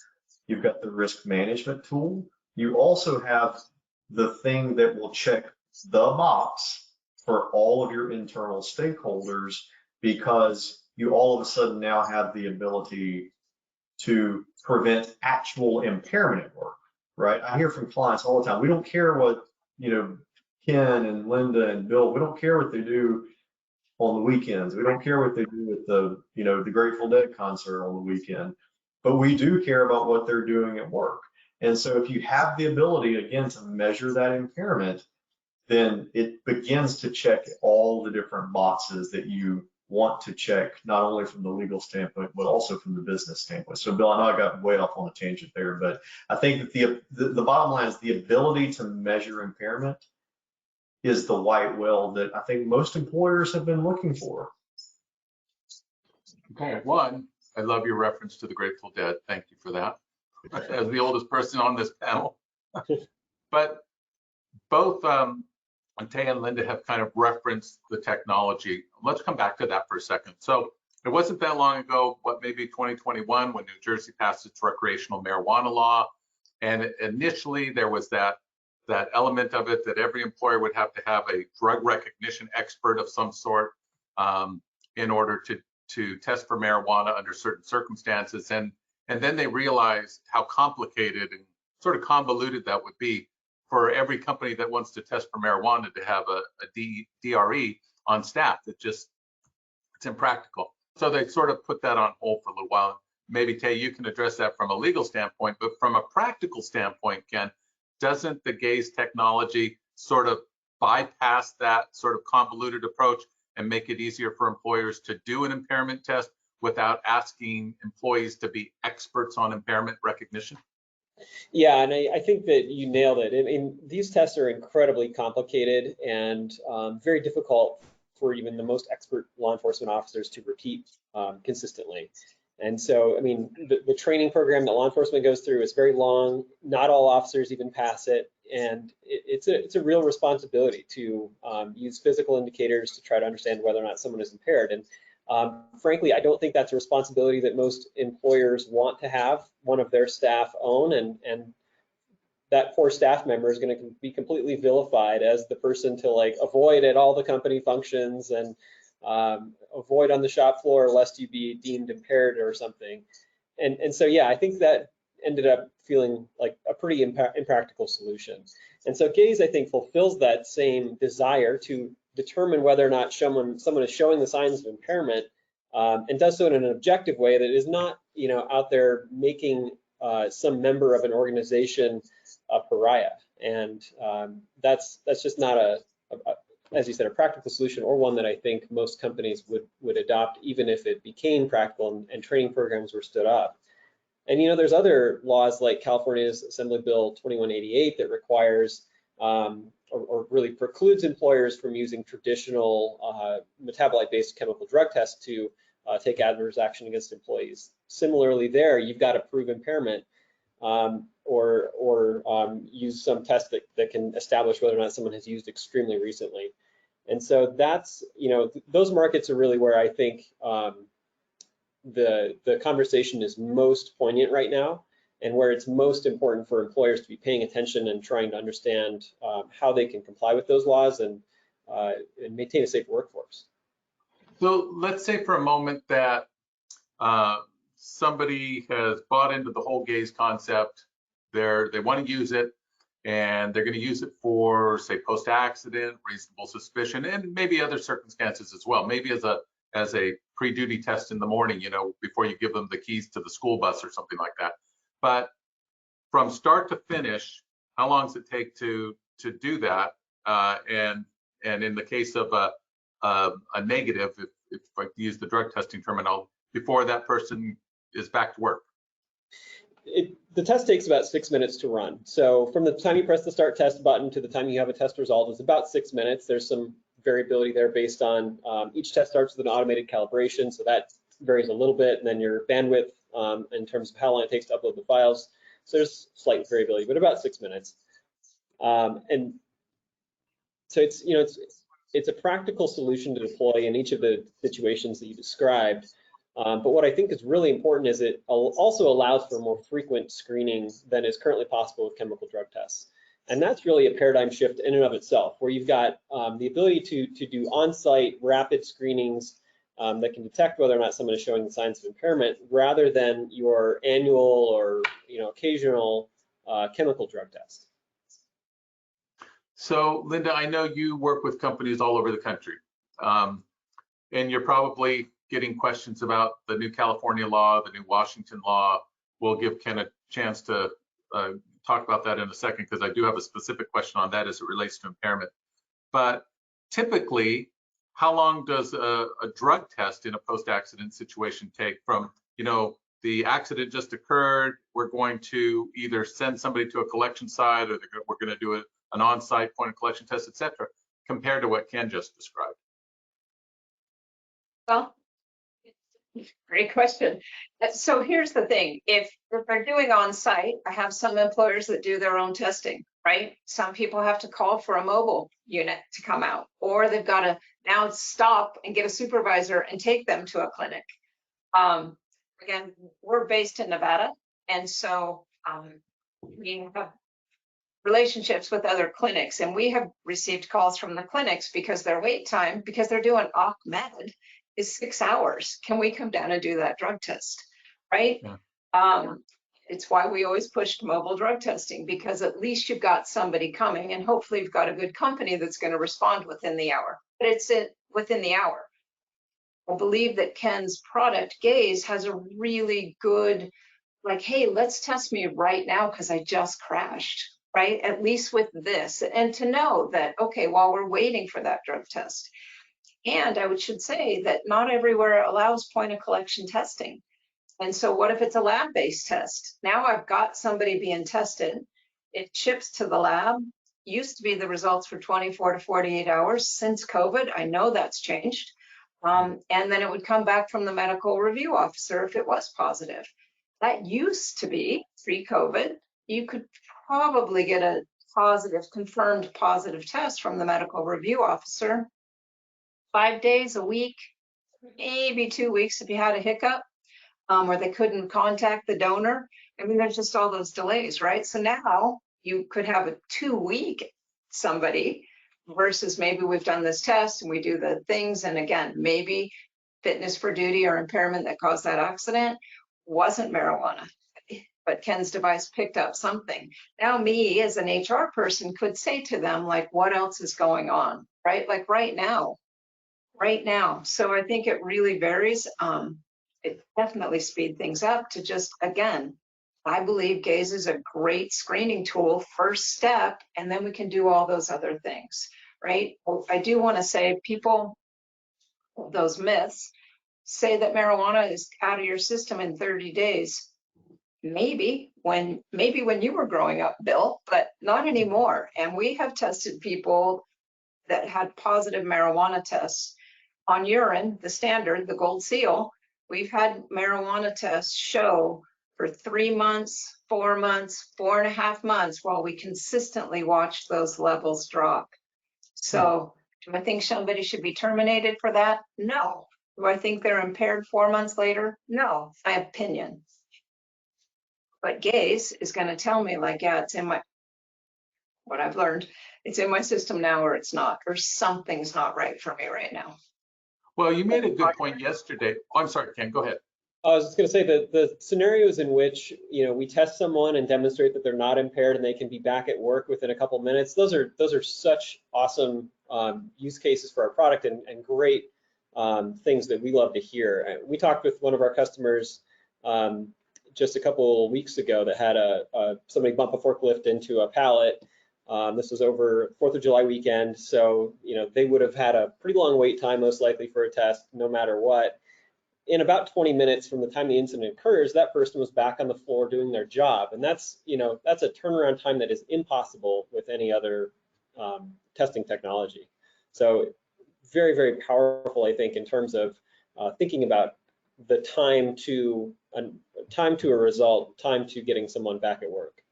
you've got the risk management tool, you also have the thing that will check the box for all of your internal stakeholders, because you all of a sudden now have the ability to prevent actual impairment at work, right? I hear from clients all the time, we don't care what, Ken and Linda and Bill, we don't care what they do on the weekends. We don't care what they do with the Grateful Dead concert on the weekend, but we do care about what they're doing at work. And so if you have the ability, again, to measure that impairment, then it begins to check all the different boxes that you want to check, not only from the legal standpoint, but also from the business standpoint. So Bill, I know I got way off on a tangent there, but I think that the bottom line is the ability to measure impairment is the white whale that I think most employers have been looking for. Okay, one, I love your reference to the Grateful Dead. Thank you for that. As the oldest person on this panel. But both Tay and Linda have kind of referenced the technology. Let's come back to that for a second. So it wasn't that long ago, maybe 2021, when New Jersey passed its recreational marijuana law. And initially there was that element of it that every employer would have to have a drug recognition expert of some sort in order to test for marijuana under certain circumstances. And then they realized how complicated and sort of convoluted that would be for every company that wants to test for marijuana to have a DRE on staff. It's impractical. So they sort of put that on hold for a little while. Maybe Tay, you can address that from a legal standpoint, but from a practical standpoint, Ken, doesn't the Gaize technology sort of bypass that sort of convoluted approach and make it easier for employers to do an impairment test without asking employees to be experts on impairment recognition? Yeah, and I think that you nailed it. I mean, these tests are incredibly complicated and very difficult for even the most expert law enforcement officers to repeat consistently. And so, I mean, the training program that law enforcement goes through is very long. Not all officers even pass it. And it's a real responsibility to use physical indicators to try to understand whether or not someone is impaired. And frankly, I don't think that's a responsibility that most employers want to have one of their staff own, and that poor staff member is going to be completely vilified as the person to like avoid at all the company functions and avoid on the shop floor lest you be deemed impaired or something. And so, yeah, I think that ended up feeling like a pretty impractical solution. And so Gaze, I think, fulfills that same desire to determine whether or not someone is showing the signs of impairment, and does so in an objective way that is not, out there making some member of an organization a pariah. And that's just not as you said, a practical solution, or one that I think most companies would adopt, even if it became practical and training programs were stood up. And there's other laws like California's Assembly Bill 2188 that requires or really precludes employers from using traditional metabolite-based chemical drug tests to take adverse action against employees. Similarly, there you've got to prove impairment or use some test that can establish whether or not someone has used extremely recently. And so that's, those markets are really where I think the conversation is most poignant right now, and where it's most important for employers to be paying attention and trying to understand how they can comply with those laws and maintain a safe workforce. So let's say for a moment that somebody has bought into the whole Gaze concept. They want to use it, and they're going to use it for, say, post-accident, reasonable suspicion, and maybe other circumstances as well. Maybe as a pre-duty test in the morning, before you give them the keys to the school bus or something like that. But from start to finish, how long does it take to do that? And in the case of a negative, if I use the drug testing terminology, before that person is back to work? The test takes about 6 minutes to run. So from the time you press the start test button to the time you have a test result is about 6 minutes. There's some variability there based on each test starts with an automated calibration, so that varies a little bit, and then your bandwidth in terms of how long it takes to upload the files. So there's slight variability, but about 6 minutes. And so it's a practical solution to deploy in each of the situations that you described. But what I think is really important is it also allows for more frequent screening than is currently possible with chemical drug tests. And that's really a paradigm shift in and of itself, where you've got the ability to do on-site rapid screenings that can detect whether or not someone is showing the signs of impairment, rather than your annual or occasional chemical drug test. So, Linda, I know you work with companies all over the country, and you're probably getting questions about the new California law, the new Washington law. We'll give Ken a chance to talk about that in a second, because I do have a specific question on that as it relates to impairment. But typically, how long does a drug test in a post-accident situation take from, the accident just occurred, we're going to either send somebody to a collection site, or we're going to do an on-site point of collection test, et cetera, compared to what Ken just described? Well, great question. So here's the thing. If they're doing on-site, I have some employers that do their own testing, right? Some people have to call for a mobile unit to come out, or they've got to now stop and get a supervisor and take them to a clinic. Again, we're based in Nevada, and so we have relationships with other clinics, and we have received calls from the clinics because their wait time, because they're doing Med, is 6 hours. Can we come down and do that drug test, right? Yeah. It's why we always pushed mobile drug testing, because at least you've got somebody coming, and hopefully you've got a good company that's going to respond within the hour. But it's within the hour. I believe that Ken's product, Gaize, has a really good, like, hey, let's test me right now because I just crashed, right? At least with this. And to know that, okay, while we're waiting for that drug test. And I should say that not everywhere allows point of collection testing. And so what if it's a lab-based test? Now I've got somebody being tested. It ships to the lab. Used to be the results for 24 to 48 hours. Since COVID, I know that's changed. And then it would come back from the medical review officer if it was positive. That used to be pre-COVID. You could probably get a confirmed positive test from the medical review officer 5 days, a week, maybe 2 weeks if you had a hiccup, or they couldn't contact the donor. I mean, there's just all those delays, right? So now you could have a 2-week somebody versus maybe we've done this test and we do the things. And again, maybe fitness for duty or impairment that caused that accident wasn't marijuana, but Ken's device picked up something. Now me as an HR person could say to them, like, what else is going on, right? Like right now. So I think it really varies. It definitely speed things up to just, again, I believe Gaize is a great screening tool, first step, and then we can do all those other things, right? Well, I do want to say people, those myths, say that marijuana is out of your system in 30 days. Maybe when you were growing up, Bill, but not anymore. And we have tested people that had positive marijuana tests on urine, the standard, the gold seal. We've had marijuana tests show for 3 months, 4 months, 4.5 months while we consistently watch those levels drop. So do I think somebody should be terminated for that? No. Do I think they're impaired 4 months later? No, my opinion. But Gaize is going to tell me, like, yeah, it's in what I've learned, it's in my system now, or it's not, or something's not right for me right now. Well, you made a good point yesterday. Oh, I'm sorry, Ken, go ahead. I was just going to say that the scenarios in which, we test someone and demonstrate that they're not impaired and they can be back at work within a couple minutes, those are such awesome use cases for our product and great things that we love to hear. We talked with one of our customers just a couple weeks ago that had somebody bump a forklift into a pallet. This was over 4th of July weekend, so they would have had a pretty long wait time most likely for a test no matter what. In about 20 minutes from the time the incident occurs, that person was back on the floor doing their job, and that's a turnaround time that is impossible with any other testing technology. So very, very powerful, I think, in terms of thinking about the time to a result, time to getting someone back at work.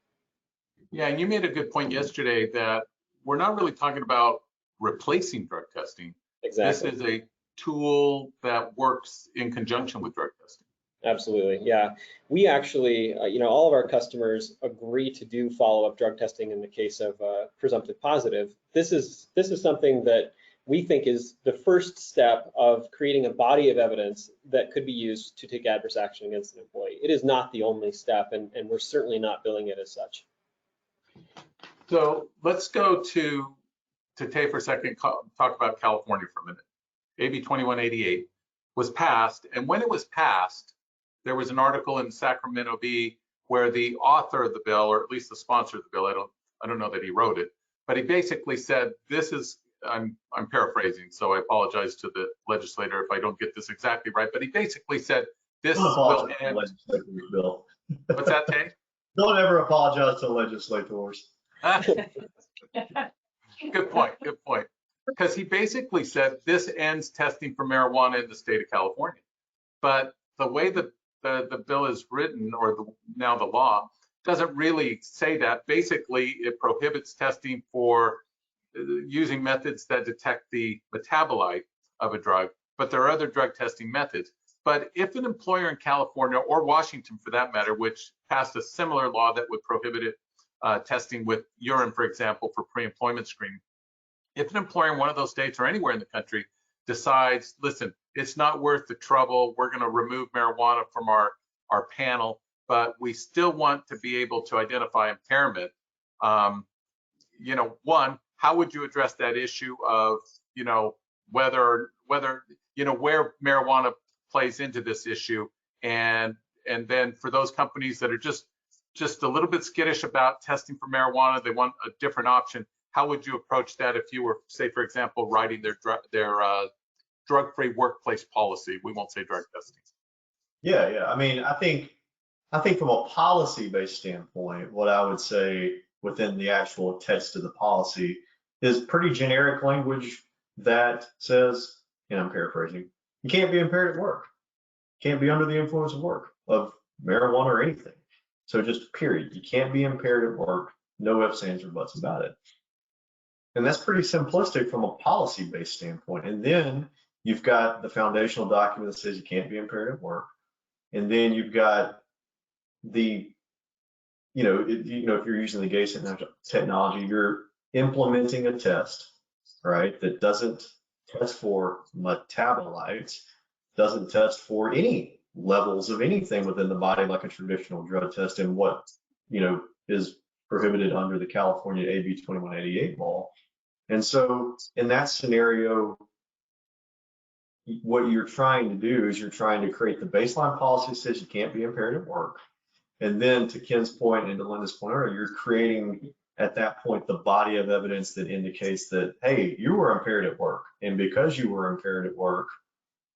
Yeah, and you made a good point yesterday that we're not really talking about replacing drug testing. Exactly. This is a tool that works in conjunction with drug testing. Absolutely, yeah. We actually, all of our customers agree to do follow-up drug testing in the case of presumptive positive. This is something that we think is the first step of creating a body of evidence that could be used to take adverse action against an employee. It is not the only step, and we're certainly not billing it as such. So let's go to Tay for a second, talk about California for a minute. AB 2188 was passed, and when it was passed, there was an article in Sacramento Bee where the author of the bill, or at least the sponsor of the bill, I don't know that he wrote it, but he basically said, this is, I'm paraphrasing, so I apologize to the legislator if I don't get this exactly right, but he basically said, this will end. Bill. What's that, Tay? Don't ever apologize to legislators. Good point, good point. Because he basically said this ends testing for marijuana in the state of California. But the way the bill is written, or now the law, doesn't really say that. Basically, it prohibits testing for using methods that detect the metabolite of a drug, but there are other drug testing methods. But if an employer in California, or Washington for that matter, which passed a similar law that would prohibit it, testing with urine, for example, for pre-employment screening, if an employer in one of those states or anywhere in the country decides, listen, it's not worth the trouble, we're going to remove marijuana from our panel, but we still want to be able to identify impairment, you know, one, how would you address that issue of, you know, whether you know, where marijuana plays into this issue, and then for those companies that are just a little bit skittish about testing for marijuana, they want a different option. How would you approach that if you were, say, for example, writing their drug-free workplace policy? We won't say drug testing. Yeah. I mean, I think from a policy-based standpoint, what I would say within the actual text of the policy is pretty generic language that says, and I'm paraphrasing, you can't be impaired at work, can't be under the influence of marijuana or anything. So just period, you can't be impaired at work, no ifs, ands, or buts about it. And that's pretty simplistic from a policy-based standpoint. And then you've got the foundational document that says you can't be impaired at work. And then you've got the, if you're using the Gaze technology, you're implementing a test, right, that doesn't test for metabolites, doesn't test for any levels of anything within the body like a traditional drug test, and what, is prohibited under the California AB 2188 law. And so in that scenario, what you're trying to do is you're trying to create the baseline policy that says you can't be impaired at work. And then to Ken's point and to Linda's point earlier, you're creating at that point the body of evidence that indicates that, hey, you were impaired at work. And because you were impaired at work,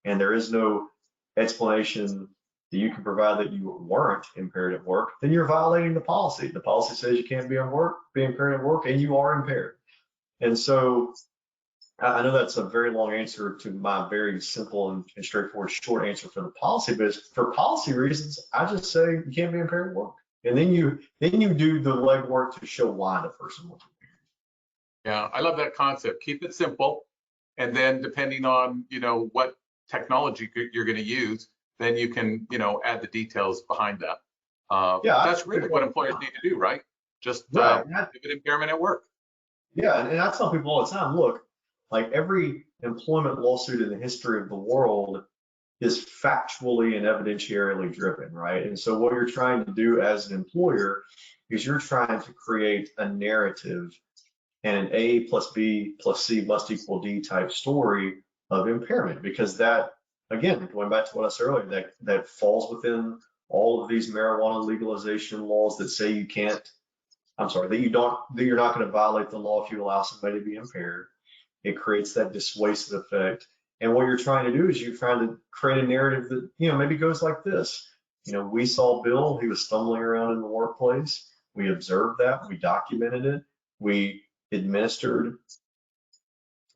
and there is no explanation that you can provide that you weren't impaired at work, then you're violating the policy. The policy says you can't be impaired at work, and you are impaired. And so I know that's a very long answer to my very simple and straightforward short answer for the policy, but for policy reasons, I just say you can't be impaired at work. And then you do the legwork to show why the person was impaired. Yeah, I love that concept. Keep it simple. And then depending on, what technology you're going to use, then you can, add the details behind that. Yeah, that's really what employers need to do, right? Just right. Give it impairment at work. Yeah, and I tell people all the time, look, like every employment lawsuit in the history of the world is factually and evidentiarily driven, right? And so what you're trying to do as an employer is you're trying to create a narrative and an A plus B plus C must equal D type story of impairment, because that, again, going back to what I said earlier, that falls within all of these marijuana legalization laws that say you can't, that you're not going to violate the law if you allow somebody to be impaired. It creates that dissuasive effect. And what you're trying to do is you're trying to create a narrative that, maybe goes like this. We saw Bill, he was stumbling around in the workplace. We observed that, we documented it. We administered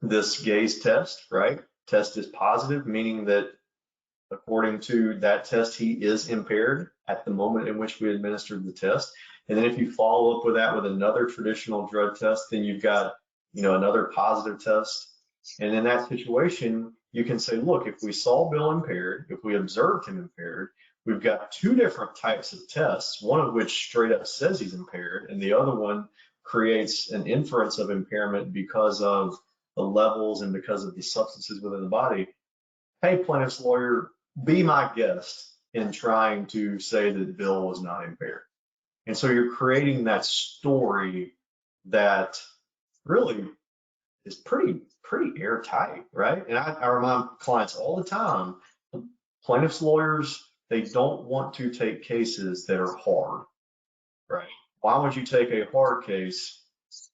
this Gaze test, right? Test is positive, meaning that according to that test, he is impaired at the moment in which we administered the test. And then if you follow up with that with another traditional drug test, then you've got, another positive test. And in that situation, you can say, look, if we saw Bill impaired, if we observed him impaired, we've got two different types of tests, one of which straight up says he's impaired, and the other one creates an inference of impairment because of the levels and because of the substances within the body, hey, plaintiff's lawyer, be my guest in trying to say that Bill was not impaired. And so you're creating that story that really is pretty airtight, right? And I remind clients all the time, plaintiff's lawyers, they don't want to take cases that are hard, right? Why would you take a hard case,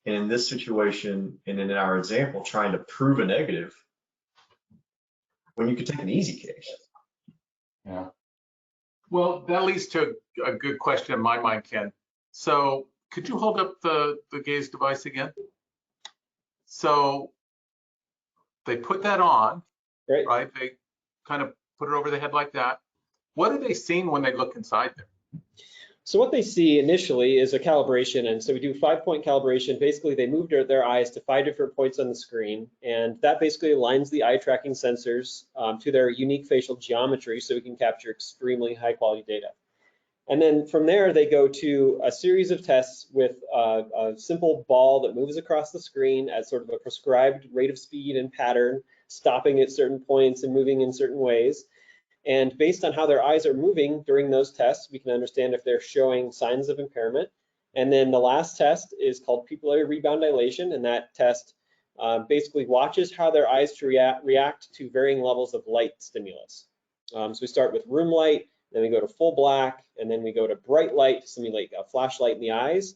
and in this situation, and in our example, trying to prove a negative, when you could take an easy case? Yeah. Well, that leads to a good question in my mind, Ken. So could you hold up the Gaize device again? So they put that on, right? They kind of put it over the head like that. What are they seeing when they look inside there? So what they see initially is a calibration, and so we do 5-point calibration. Basically, they move their eyes to 5 different points on the screen, and that basically aligns the eye tracking sensors to their unique facial geometry so we can capture extremely high quality data. And then from there, they go to a series of tests with a simple ball that moves across the screen at sort of a prescribed rate of speed and pattern, stopping at certain points and moving in certain ways. And based on how their eyes are moving during those tests, we can understand if they're showing signs of impairment. And then the last test is called pupillary rebound dilation, and that test basically watches how their eyes react to varying levels of light stimulus. So we start with room light, then we go to full black, and then we go to bright light to simulate a flashlight in the eyes,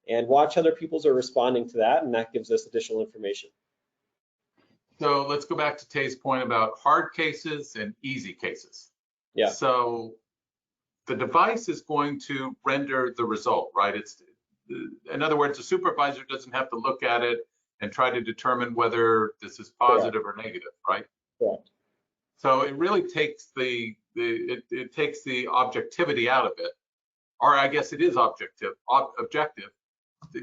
and watch how their pupils are responding to that, and that gives us additional information. So let's go back to Tay's point about hard cases and easy cases. Yeah. So the device is going to render the result, right? It's, in other words, the supervisor doesn't have to look at it and try to determine whether this is positive or negative, right? Correct. So it really takes it takes the objectivity out of it, or I guess it is objective,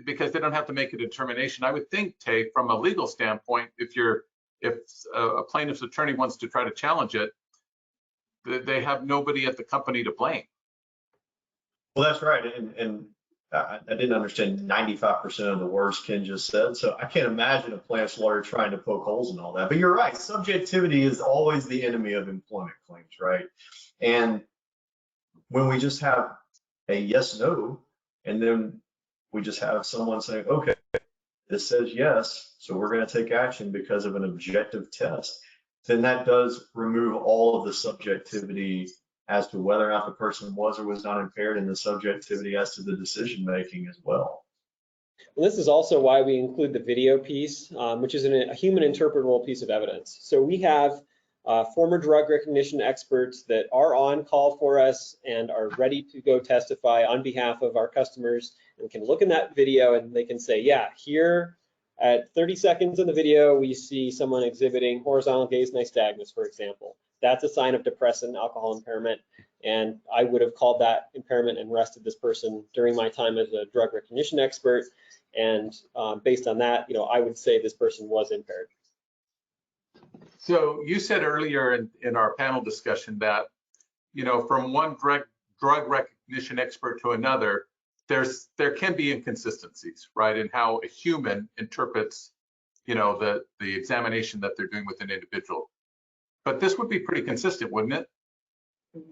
because they don't have to make a determination. I would think, Tay, from a legal standpoint, if a plaintiff's attorney wants to try to challenge it, they have nobody at the company to blame. Well, that's right. And I didn't understand 95% of the words Ken just said. So I can't imagine a plaintiff's lawyer trying to poke holes in all that. But you're right. Subjectivity is always the enemy of employment claims, right? And when we just have a yes, no, and then we just have someone saying, okay, this says yes, so we're going to take action because of an objective test, then that does remove all of the subjectivity as to whether or not the person was or was not impaired, and the subjectivity as to the decision making as well. And this is also why we include the video piece, which is a human interpretable piece of evidence. So we have former drug recognition experts that are on call for us and are ready to go testify on behalf of our customers, and can look in that video and they can say, yeah, here at 30 seconds in the video, we see someone exhibiting horizontal gaze nystagmus, for example. That's a sign of depressant alcohol impairment. And I would have called that impairment and arrested this person during my time as a drug recognition expert. And based on that, I would say this person was impaired. So you said earlier in our panel discussion that, from one drug recognition expert to another, there can be inconsistencies, right, in how a human interprets, the examination that they're doing with an individual. But this would be pretty consistent, wouldn't it?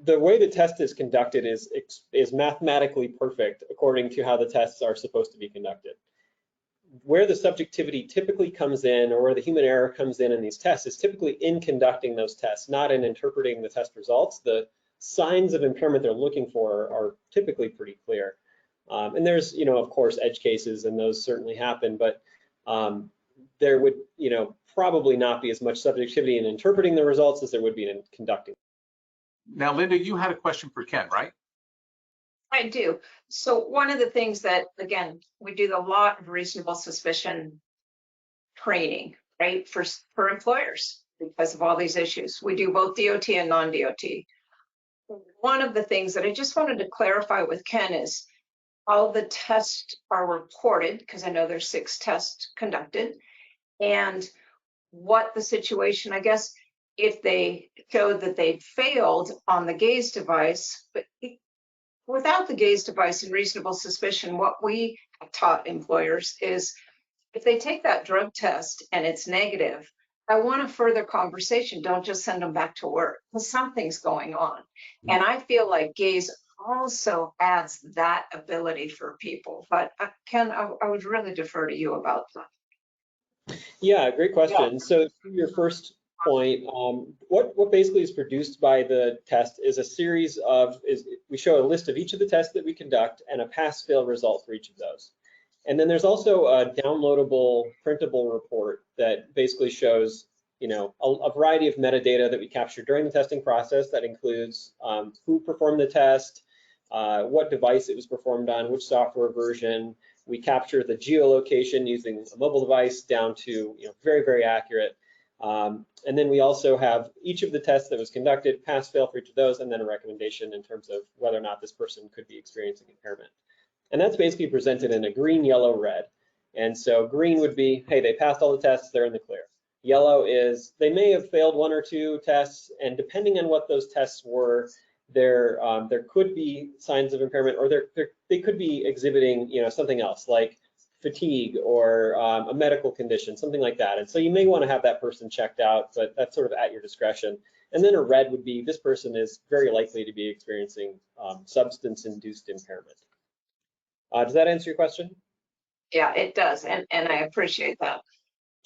The way the test is conducted is mathematically perfect according to how the tests are supposed to be conducted. Where the subjectivity typically comes in, or where the human error comes in these tests, is typically in conducting those tests, not in interpreting the test results. The signs of impairment they're looking for are typically pretty clear. And there's, of course, edge cases, and those certainly happen, but there would, probably not be as much subjectivity in interpreting the results as there would be in conducting. Now, Linda, you had a question for Ken, right? I do. So one of the things that, again, we do a lot of reasonable suspicion training, right, for employers because of all these issues. We do both DOT and non-DOT. One of the things that I just wanted to clarify with Ken is all the tests are reported, because I know there's 6 tests conducted, and what the situation, I guess, if they showed that they failed on the Gaize device, but without the Gaize device and reasonable suspicion, what we have taught employers is if they take that drug test and it's negative, I want a further conversation. Don't just send them back to work because something's going on. And I feel like Gaze also adds that ability for people. But Ken, I would really defer to you about that. Yeah, great question. So to your first point, what basically is produced by the test is a series of, we show a list of each of the tests that we conduct and a pass-fail result for each of those. And then there's also a downloadable, printable report that basically shows, you know, a variety of metadata that we capture during the testing process. That includes who performed the test, what device it was performed on, which software version. We capture the geolocation using a mobile device down to, you know, very, very accurate. And then we also have each of the tests that was conducted, pass, fail for each of those, and then a recommendation in terms of whether or not this person could be experiencing impairment. And that's basically presented in a green, yellow, red. And so green would be, hey, they passed all the tests, they're in the clear. Yellow is they may have failed 1 or 2 tests, and depending on what those tests were, there could be signs of impairment, or they could be exhibiting, you know, something else like fatigue or a medical condition, something like that. And so you may want to have that person checked out, but that's sort of at your discretion. And then a red would be this person is very likely to be experiencing substance-induced impairment. Does that answer your question? Yeah, it does, and I appreciate that.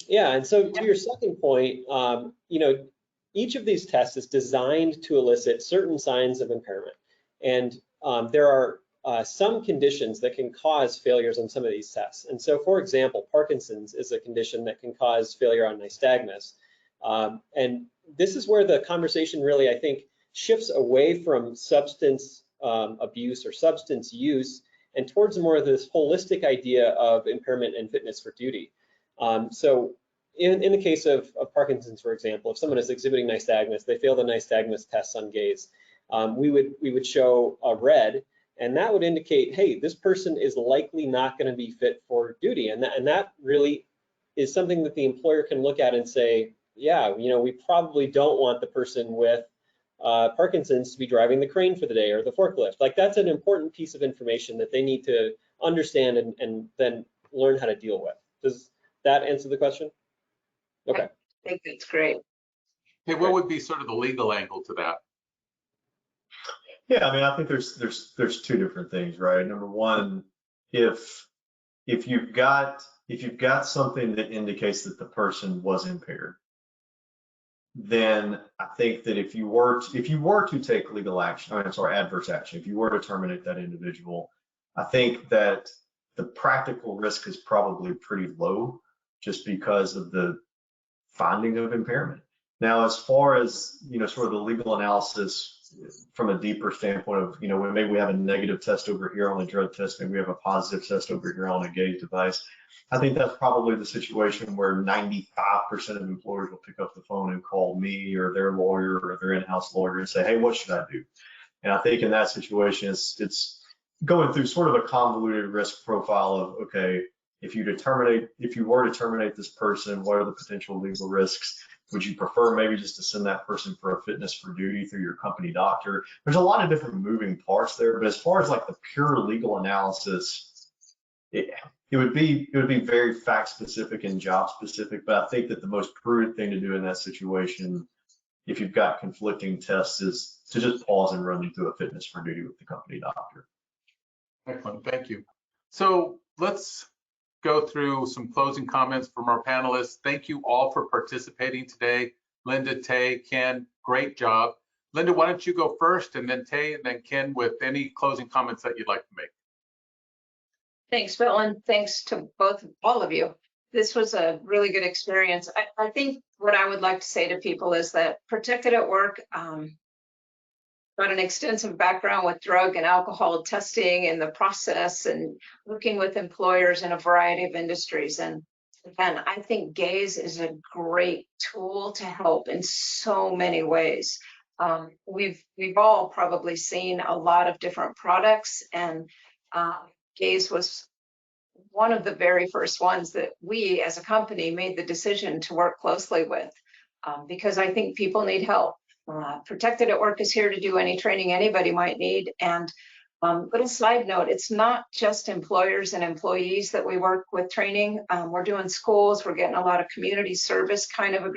Yeah, and so to your second point, you know, each of these tests is designed to elicit certain signs of impairment. And there are some conditions that can cause failures on some of these tests. And so, for example, Parkinson's is a condition that can cause failure on nystagmus. And this is where the conversation really, I think, shifts away from substance abuse or substance use and towards more of this holistic idea of impairment and fitness for duty. So in the case of Parkinson's, for example, if someone is exhibiting nystagmus, they fail the nystagmus tests on Gaze, we would show a red, and that would indicate, hey, this person is likely not going to be fit for duty. And that really is something that the employer can look at and say, yeah, you know, we probably don't want the person with Parkinson's to be driving the crane for the day or the forklift. Like, that's an important piece of information that they need to understand and then learn how to deal with. Does that answer the question? Okay. I think that's great. Hey, what would be sort of the legal angle to that? Yeah, I mean, I think there's 2 different things, right? Number one, if you've got something that indicates that the person was impaired, then I think that if you were to take legal action, adverse action, if you were to terminate that individual, I think that the practical risk is probably pretty low just because of the finding of impairment. Now, as far as, you know, sort of the legal analysis from a deeper standpoint of, you know, maybe we have a negative test over here on a drug test, maybe we have a positive test over here on a Gaze device. I think that's probably the situation where 95% of employers will pick up the phone and call me or their lawyer or their in-house lawyer and say, hey, what should I do? And I think in that situation, it's going through sort of a convoluted risk profile of, okay, if you were to terminate this person, what are the potential legal risks? Would you prefer maybe just to send that person for a fitness for duty through your company doctor? There's a lot of different moving parts there, but as far as like the pure legal analysis, it would be very fact specific and job specific. But I think that the most prudent thing to do in that situation, if you've got conflicting tests, is to just pause and run them through a fitness for duty with the company doctor. Excellent, thank you. So let's go through some closing comments from our panelists. Thank you all for participating today. Linda, Tay, Ken, great job. Linda, why don't you go first, and then Tay, and then Ken with any closing comments that you'd like to make. Thanks, Bill, and thanks to all of you. This was a really good experience. I think what I would like to say to people is that Protected at Work got an extensive background with drug and alcohol testing and the process and working with employers in a variety of industries. And I think Gaze is a great tool to help in so many ways. We've all probably seen a lot of different products, and Gaze was one of the very first ones that we as a company made the decision to work closely with, because I think people need help. Protected at Work is here to do any training anybody might need, and Little side note, it's not just employers and employees that we work with training. We're doing schools, we're getting a lot of community service kind of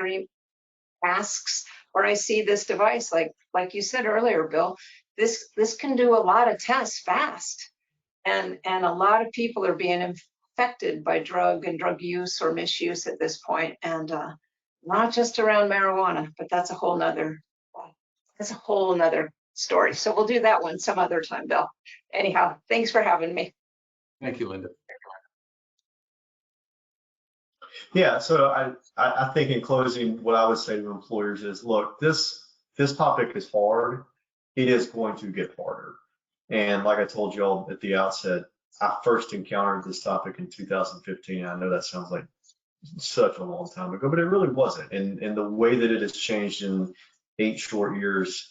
asks where I see this device, like you said earlier, Bill, this can do a lot of tests fast. And a lot of people are being affected by drug and drug use or misuse at this point. And not just around marijuana, but that's a whole nother story. So we'll do that one some other time, Bill. Anyhow, thanks for having me. Thank you, Linda. Yeah, so I think in closing, what I would say to employers is, look, this topic is hard. It is going to get harder. And like I told y'all at the outset, I first encountered this topic in 2015. I know that sounds like such a long time ago, but it really wasn't. And the way that it has changed in 8 short years,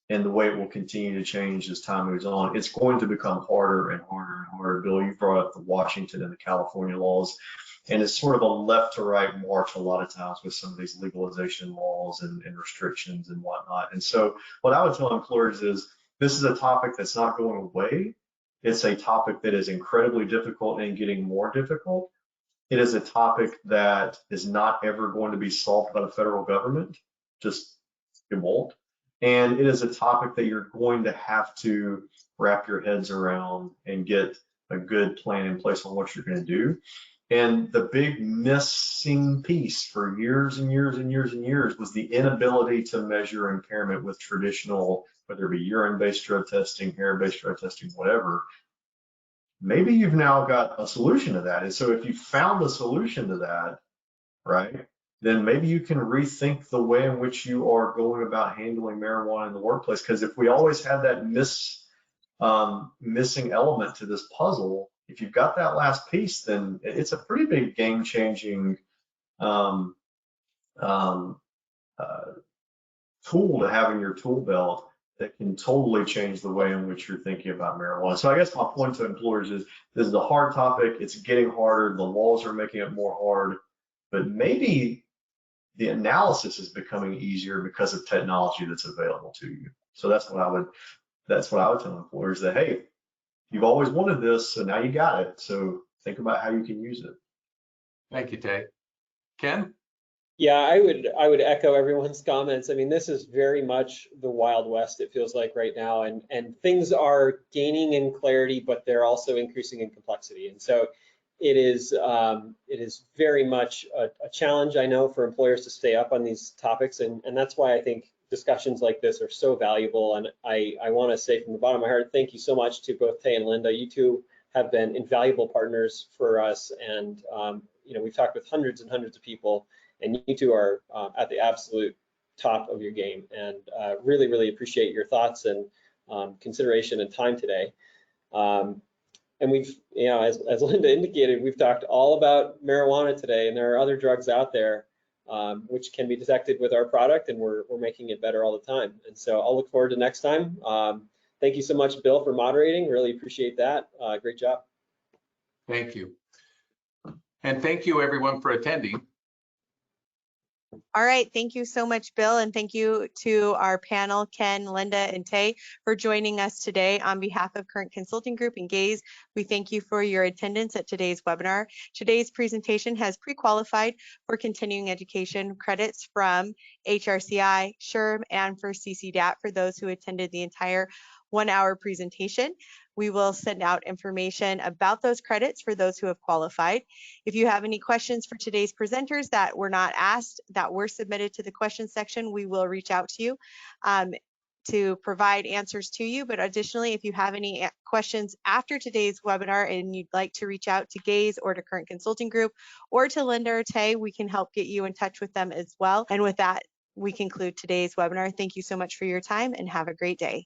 and the way it will continue to change as time moves on, it's going to become harder and harder and harder. Bill, you brought up the Washington and the California laws, and it's sort of a left to right march a lot of times with some of these legalization laws and restrictions and whatnot. And so what I would tell employers is, this is a topic that's not going away. It's a topic that is incredibly difficult and getting more difficult. It is a topic that is not ever going to be solved by the federal government. Just, it won't. And it is a topic that you're going to have to wrap your heads around and get a good plan in place on what you're going to do. And the big missing piece for years and years and years and years was the inability to measure impairment with traditional, whether it be urine-based drug testing, hair-based drug testing, whatever. Maybe you've now got a solution to that. And so if you found a solution to that, right, then maybe you can rethink the way in which you are going about handling marijuana in the workplace. Because if we always had that missing element to this puzzle, if you've got that last piece, then it's a pretty big game-changing tool to have in your tool belt that can totally change the way in which you're thinking about marijuana. So I guess my point to employers is, this is a hard topic. It's getting harder. The laws are making it more hard, but maybe the analysis is becoming easier because of technology that's available to you. So that's what I would tell employers, that, hey, you've always wanted this, so now you got it. So think about how you can use it. Thank you, Tay. Ken? Yeah, I would echo everyone's comments. I mean, this is very much the Wild West, it feels like right now, and things are gaining in clarity, but they're also increasing in complexity. And so it is very much a challenge, I know, for employers to stay up on these topics, and that's why I think discussions like this are so valuable. And I want to say from the bottom of my heart, thank you so much to both Tay and Linda. You two have been invaluable partners for us, and you know, we've talked with hundreds and hundreds of people, and you two are at the absolute top of your game, and really, really appreciate your thoughts and consideration and time today. And we've, you know, as Linda indicated, we've talked all about marijuana today, and there are other drugs out there which can be detected with our product, and we're making it better all the time. And so I'll look forward to next time. Thank you so much, Bill, for moderating. Really appreciate that. Great job. Thank you. And thank you, everyone, for attending. All right, thank you so much, Bill, and thank you to our panel, Ken, Linda, and Tay, for joining us today. On behalf of Current Consulting Group and Gaze, we thank you for your attendance at today's webinar. Today's presentation has pre-qualified for continuing education credits from HRCI, SHRM, and for CCDAT for those who attended the entire 1-hour presentation. We will send out information about those credits for those who have qualified. If you have any questions for today's presenters that were not asked, that were submitted to the question section, we will reach out to you to provide answers to you. But additionally, if you have any questions after today's webinar and you'd like to reach out to Gaze or to Current Consulting Group or to Linda or Tay, we can help get you in touch with them as well. And with that, we conclude today's webinar. Thank you so much for your time and have a great day.